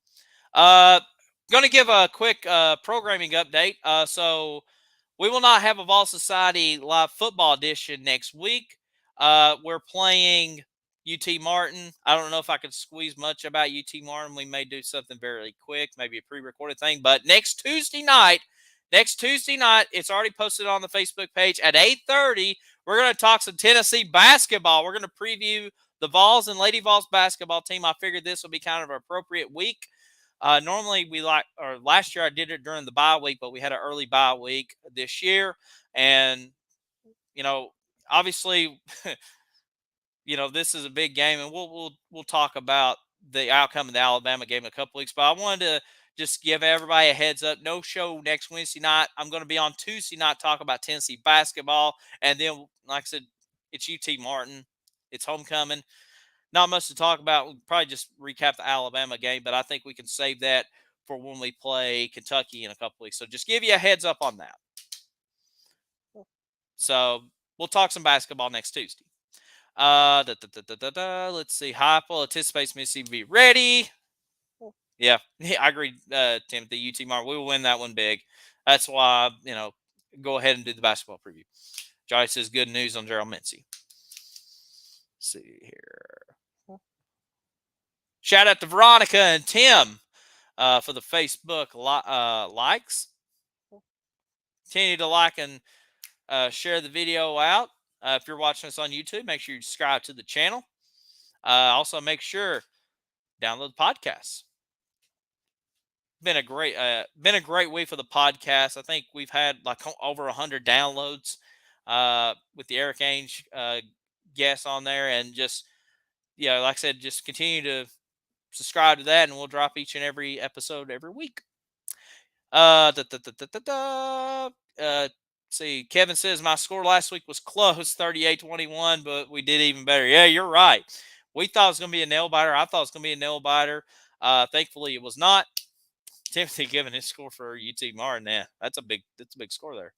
A: Going to give a quick programming update. So we will not have a Vol Society live football edition next week. We're playing UT Martin. I don't know if I could squeeze much about UT Martin. We may do something very quick, maybe a pre-recorded thing. But next Tuesday night, it's already posted on the Facebook page at 8:30. We're going to talk some Tennessee basketball. We're going to preview the Vols and Lady Vols basketball team. I figured this would be kind of an appropriate week. Normally last year I did it during the bye week, but we had an early bye week this year. And, obviously, this is a big game, and we'll talk about the outcome of the Alabama game in a couple weeks. But I wanted to just give everybody a heads up. No show next Wednesday night. I'm going to be on Tuesday night talk about Tennessee basketball. And then, like I said, it's UT Martin. It's homecoming. not much to talk about. We'll probably just recap the Alabama game, but I think we can save that for when we play Kentucky in a couple weeks. So just give you a heads up on that. So we'll talk some basketball next Tuesday. Let's see. Heupel anticipates Mississippi be ready. Yeah, I agree, Timothy. UT Martin, we will win that one big. That's why, go ahead and do the basketball preview. Johnny says good news on Gerald Mincy. Let's see here. Shout out to Veronica and Tim for the Facebook likes. Continue to like and share the video out. If you're watching us on YouTube, make sure you subscribe to the channel. Also, make sure download the podcast. Been a great week for the podcast. I think we've had like over 100 downloads with the Eric Ainge guests on there, and just like I said, just continue to subscribe to that, and we'll drop each and every episode every week. See, Kevin says my score last week was close, 38-21, but we did even better. Yeah, you're right. We thought it was going to be a nail biter. I thought it was going to be a nail biter. Thankfully, it was not. Timothy giving his score for UT Martin. Yeah, that's a big score there.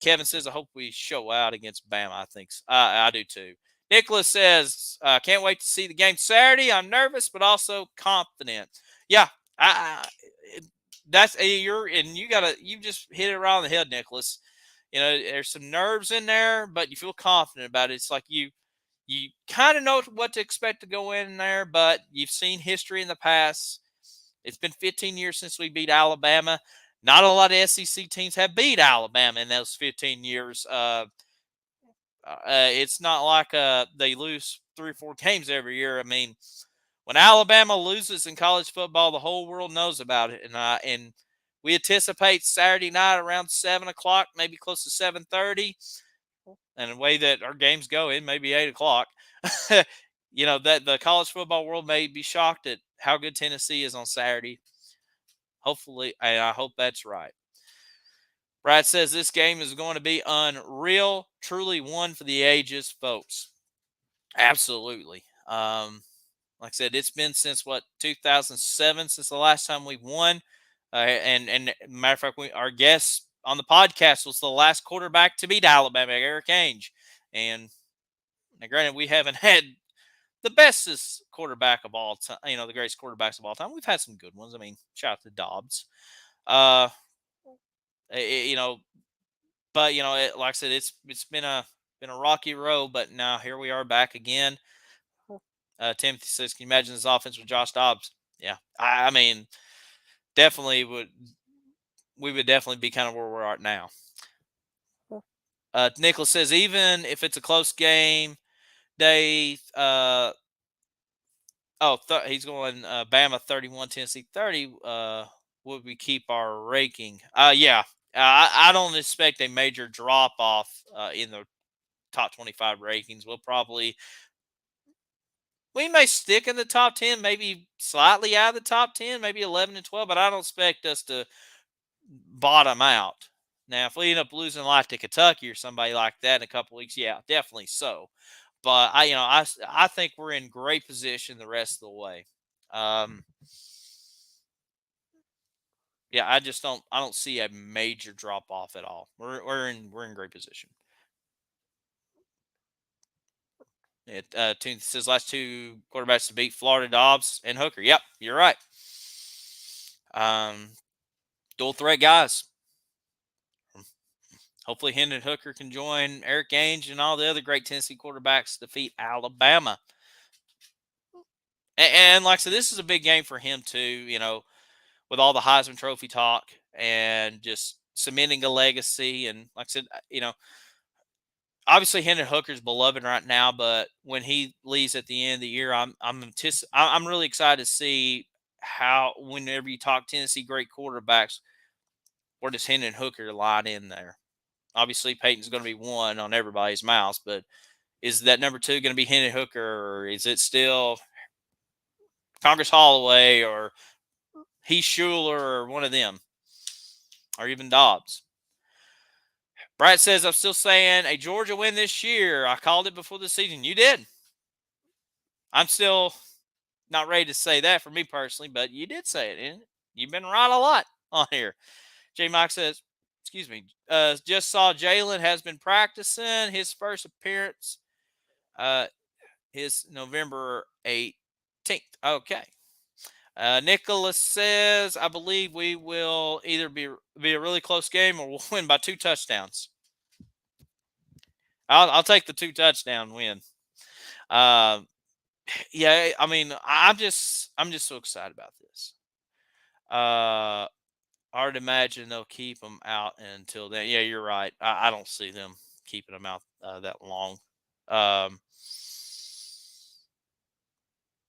A: Kevin says, I hope we show out against Bama. I think I do too. Nicholas says, can't wait to see the game Saturday. I'm nervous, but also confident. Yeah, you just hit it around the head, Nicholas. There's some nerves in there, but you feel confident about it. It's like you kind of know what to expect to go in there, but you've seen history in the past. It's been 15 years since we beat Alabama. Not a lot of SEC teams have beat Alabama in those 15 years. It's not like they lose 3 or 4 games every year. I mean, when Alabama loses in college football, the whole world knows about it. And we anticipate Saturday night around 7 o'clock, maybe close to 7:30. And the way that our games go, it may be 8 o'clock. That the college football world may be shocked at how good Tennessee is on Saturday. Hopefully, and I hope that's right. Brad says this game is going to be unreal, truly one for the ages, folks. Absolutely. Like I said, it's been since 2007 since the last time we won. And matter of fact, our guest on the podcast was the last quarterback to beat Alabama, Eric Ainge. And now, granted, we haven't had the bestest quarterback of all time, the greatest quarterbacks of all time. We've had some good ones. I mean, shout out to Dobbs. But like I said, it's been a rocky road, but now here we are back again. Timothy says, "Can you imagine this offense with Josh Dobbs?" Yeah, I mean, we would definitely be kind of where we're at now. Nicholas says, even if it's a close game, Dave. He's going Bama 31, Tennessee 30. Would we keep our ranking? Yeah. I don't expect a major drop off in the top 25 rankings. We may stick in the top 10, maybe slightly out of the top 10, maybe 11 and 12, but I don't expect us to bottom out. Now, if we end up losing like to Kentucky or somebody like that in a couple weeks, yeah, definitely so. But I think we're in great position the rest of the way. Yeah, I don't see a major drop off at all. We're in great position. Tune says last 2 quarterbacks to beat Florida, Dobbs and Hooker. Yep, you're right. Dual threat guys. Hopefully, Hendon Hooker can join Eric Ainge and all the other great Tennessee quarterbacks to defeat Alabama. And like I said, this is a big game for him too. With all the Heisman Trophy talk and just cementing a legacy. And like I said, obviously Hendon Hooker's beloved right now, but when he leaves at the end of the year, I'm really excited to see how, whenever you talk Tennessee great quarterbacks, where does Hendon Hooker line in there? Obviously, Peyton's going to be one on everybody's mouth, but is that number 2 going to be Hendon Hooker, or is it still Congress Holloway or Heath Schuler or one of them, or even Dobbs? Brad says, I'm still saying a Georgia win this year. I called it before the season. You did. I'm still not ready to say that for me personally, but you did say it, and you've been right a lot on here. J Mike says, excuse me, just saw Jalen has been practicing his first appearance, uh, his November 18th. Okay. Nicholas says, I believe we will either be a really close game or we'll win by 2 touchdowns. I'll take the 2 touchdown win. Yeah, I mean, I'm just so excited about this. Hard to imagine they'll keep them out until then. Yeah, you're right. I don't see them keeping them out that long. Um,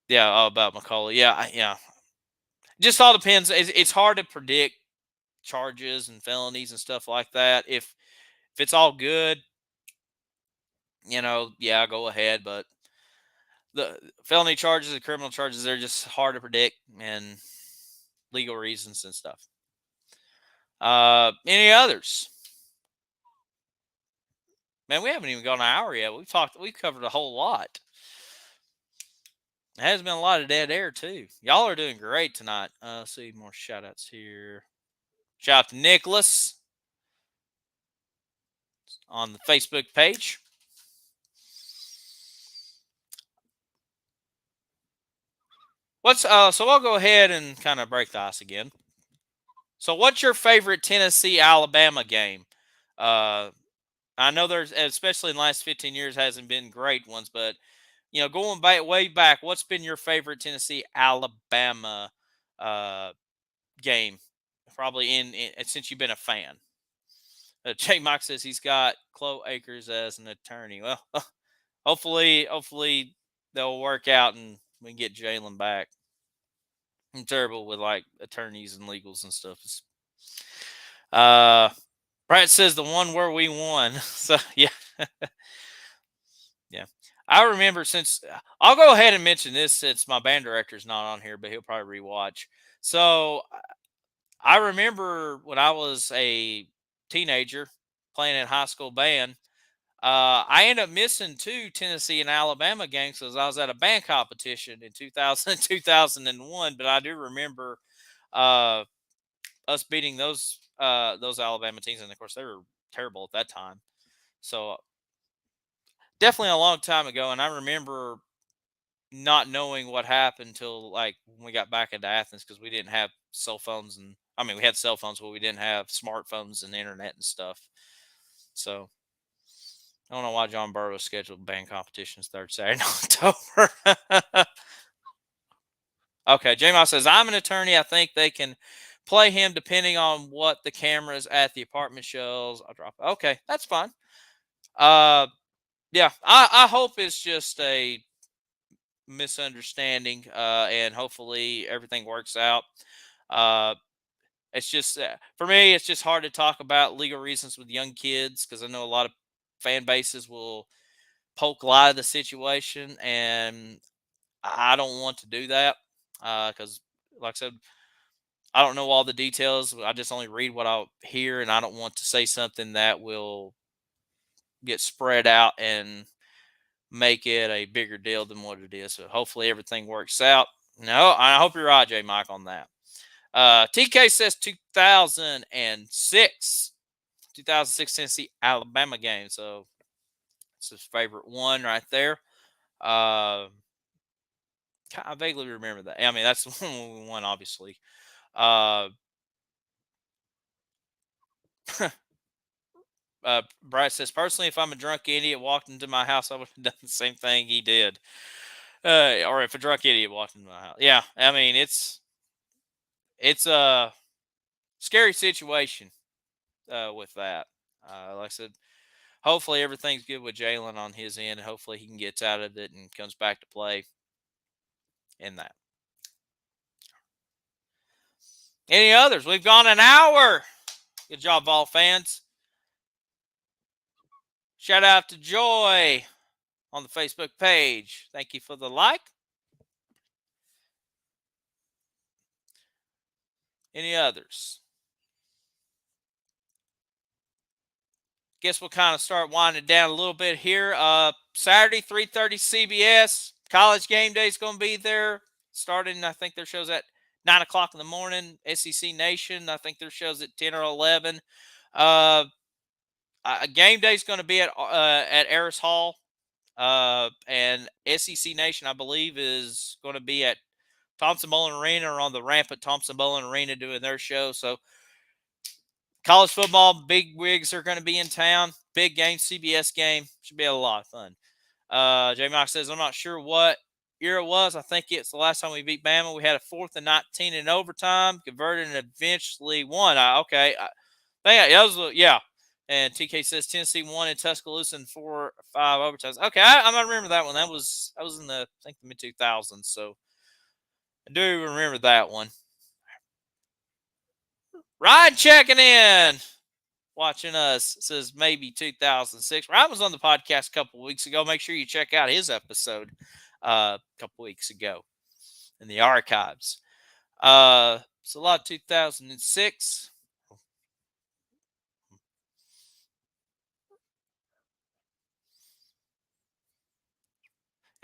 A: yeah, about McCullough. Yeah. Just all depends. It's hard to predict charges and felonies and stuff like that. If it's all good, yeah, go ahead. But the felony charges and criminal charges, they're just hard to predict and legal reasons and stuff. Any others? Man, we haven't even gone an hour yet. We've covered a whole lot. There has been a lot of dead air too. Y'all are doing great tonight. Let's see more shout outs here. Shout out to Nicholas on the Facebook page. So I'll go ahead and kind of break the ice again. So what's your favorite Tennessee Alabama game? I know there's, especially in the last 15 years, hasn't been great ones, but going back way back, what's been your favorite Tennessee Alabama game? Probably since you've been a fan. Jay Mike says he's got Chloe Akers as an attorney. Well, hopefully they'll work out and we can get Jalen back. I'm terrible with like attorneys and legals and stuff. Brad says the one where we won. So yeah, yeah. I remember I'll go ahead and mention this since my band director's not on here, but he'll probably rewatch. So I remember when I was a teenager playing in high school band. I ended up missing 2 Tennessee and Alabama games because I was at a band competition in 2000 2001. But I do remember uh, us beating those Alabama teams, and of course they were terrible at that time. So definitely a long time ago, and I remember not knowing what happened until like when we got back into Athens because we didn't have cell phones, and I mean we had cell phones, but we didn't have smartphones and internet and stuff. So I don't know why John Burrow scheduled band competitions third Saturday in October. Okay, J-Moss says, I'm an attorney. I think they can play him depending on what the cameras at the apartment shows. I'll drop it. Okay, that's fine. Yeah, I hope it's just a misunderstanding, and hopefully everything works out. It's just for me, it's just hard to talk about legal reasons with young kids because I know a lot of fan bases will poke light of the situation, and I don't want to do that because, like I said, I don't know all the details. I just only read what I hear, and I don't want to say something that will get spread out and make it a bigger deal than what it is. So hopefully everything works out. No, I hope you're right, J. Mike, on that. TK says 2006 Tennessee Alabama game. So it's his favorite one right there. I vaguely remember that. I mean, that's the one we won, obviously. Brad says, personally, if I'm a drunk idiot walked into my house, I would have done the same thing he did. Or if a drunk idiot walked into my house. Yeah, I mean, it's a scary situation with that. Like I said, hopefully everything's good with Jalen on his end. And hopefully he can get out of it and comes back to play in that. Any others? We've gone an hour. Good job, Vol fans. Shout out to Joy on the Facebook page. Thank you for the like. Any others? Guess we'll kind of start winding down a little bit here. Saturday, 3:30 CBS. College Game Day is going to be there starting, I think their show's at 9 o'clock in the morning. SEC Nation, I think their show's at 10 or 11. Game Day is going to be at Harris Hall. And SEC Nation, I believe, is going to be at Thompson-Boling Arena or on the ramp at Thompson-Boling Arena doing their show. So college football, big wigs are going to be in town. Big game, CBS game. Should be a lot of fun. J. Mike says, I'm not sure what year it was. I think it's the last time we beat Bama. We had a 4th and 19 in overtime, converted and eventually won. Yeah. And TK says Tennessee won in Tuscaloosa in 4 or 5 overtimes. Okay, I remember that one. That was in the, I think, the mid 2000s. So I do remember that one. Ryan checking in, watching us, says maybe 2006. Ryan was on the podcast a couple weeks ago. Make sure you check out his episode a couple weeks ago in the archives. It's a lot of 2006.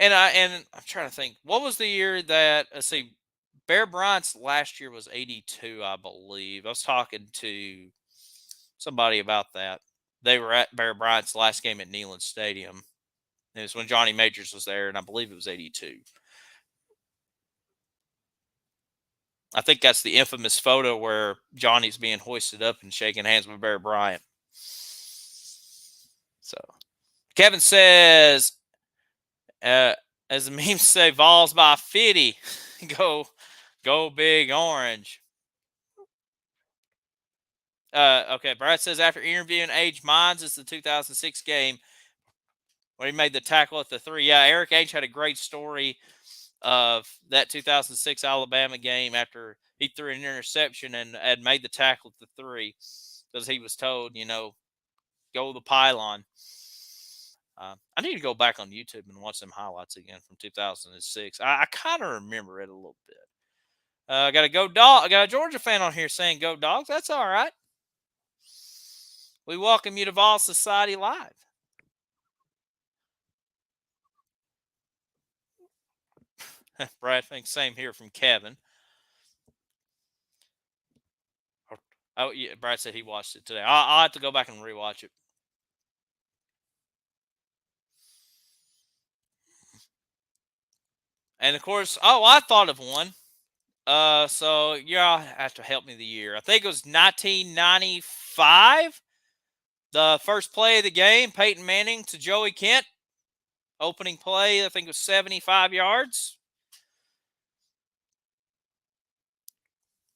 A: And I'm trying to think, what was the year that, let's see, Bear Bryant's last year was 82, I believe. I was talking to somebody about that. They were at Bear Bryant's last game at Neyland Stadium. It was when Johnny Majors was there, and I believe it was 82. I think that's the infamous photo where Johnny's being hoisted up and shaking hands with Bear Bryant. So Kevin says, as the memes say, Vols by 50. Go Big Orange. Okay, Brad says after interviewing Age Mines, it's the 2006 game when he made the tackle at the 3. Yeah, Eric Age had a great story of that 2006 Alabama game after he threw an interception and had made the tackle at the 3 because he was told, go the pylon. I need to go back on YouTube and watch some highlights again from 2006. I kind of remember it a little bit. I got a Georgia fan on here saying go Dogs. That's all right. We welcome you to Vol Society Live. Brad thinks same here from Kevin. Oh, yeah, Brad said he watched it today. I'll have to go back and rewatch it. And of course, I thought of one. So y'all have to help me the year. I think it was 1995. The first play of the game, Peyton Manning to Joey Kent. Opening play, I think it was 75 yards.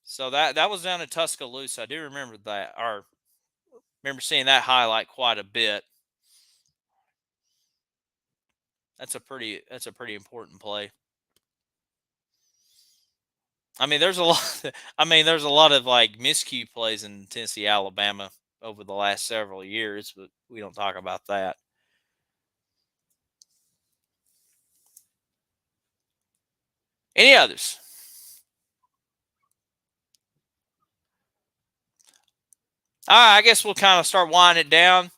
A: So that was down in Tuscaloosa. I do remember that, or remember seeing that highlight quite a bit. That's a pretty important play. I mean, there's a lot. There's a lot of like miscue plays in Tennessee, Alabama over the last several years, but we don't talk about that. Any others? All right, I guess we'll kind of start winding it down.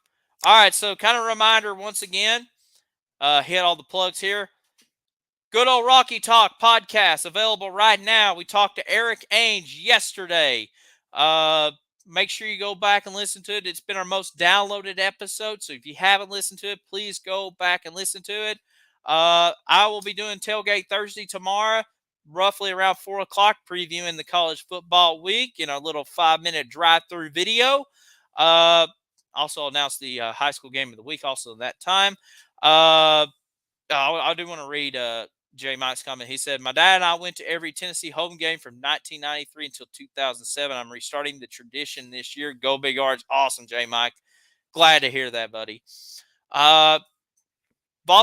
A: All right, so kind of reminder once again, hit all the plugs here. Good Old Rocky Talk podcast available right now. We talked to Eric Ainge yesterday. Make sure you go back and listen to it. It's been our most downloaded episode, so if you haven't listened to it, please go back and listen to it. I will be doing Tailgate Thursday tomorrow, roughly around 4 o'clock, previewing the college football week in a little 5-minute drive-through video. Also announced the high school game of the week also that time. I do want to read J. Mike's comment. He said, my dad and I went to every Tennessee home game from 1993 until 2007. I'm restarting the tradition this year. Go Big Orange. Awesome, J. Mike. Glad to hear that, buddy. Ball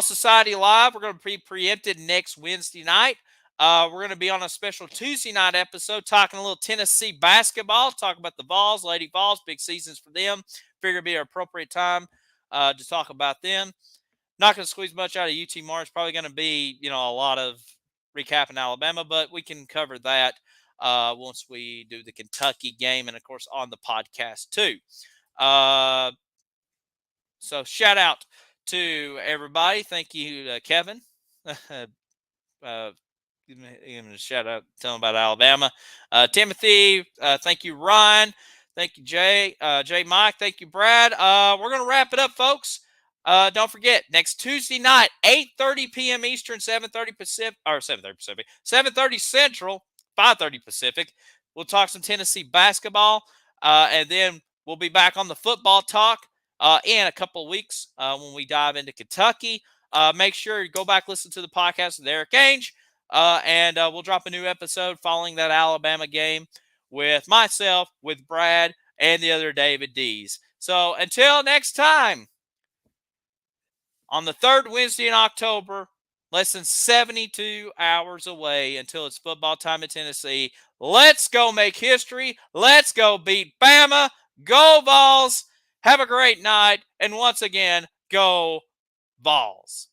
A: Society Live, we're going to be preempted next Wednesday night. We're going to be on a special Tuesday night episode talking a little Tennessee basketball, talk about the Vols, Lady Vols, big seasons for them. Figure it'd be an appropriate time to talk about them. Not going to squeeze much out of UT March. Probably going to be, a lot of recapping Alabama, but we can cover that once we do the Kentucky game and, of course, on the podcast too. So shout out to everybody. Thank you, Kevin. Give him a shout out. Tell him about Alabama. Timothy, thank you, Ryan. Thank you, Jay. Jay Mike, thank you, Brad. We're going to wrap it up, folks. Don't forget, next Tuesday night, 8:30 p.m. Eastern, 7:30 Pacific, or 7:30 Pacific, 7:30 Central, 5:30 Pacific. We'll talk some Tennessee basketball, and then we'll be back on the football talk in a couple of weeks when we dive into Kentucky. Make sure you go back, listen to the podcast with Eric Ainge, and we'll drop a new episode following that Alabama game with myself, with Brad, and the other David D's. So until next time, on the third Wednesday in October, less than 72 hours away until it's football time in Tennessee. Let's go make history. Let's go beat Bama. Go Vols. Have a great night. And once again, go Vols.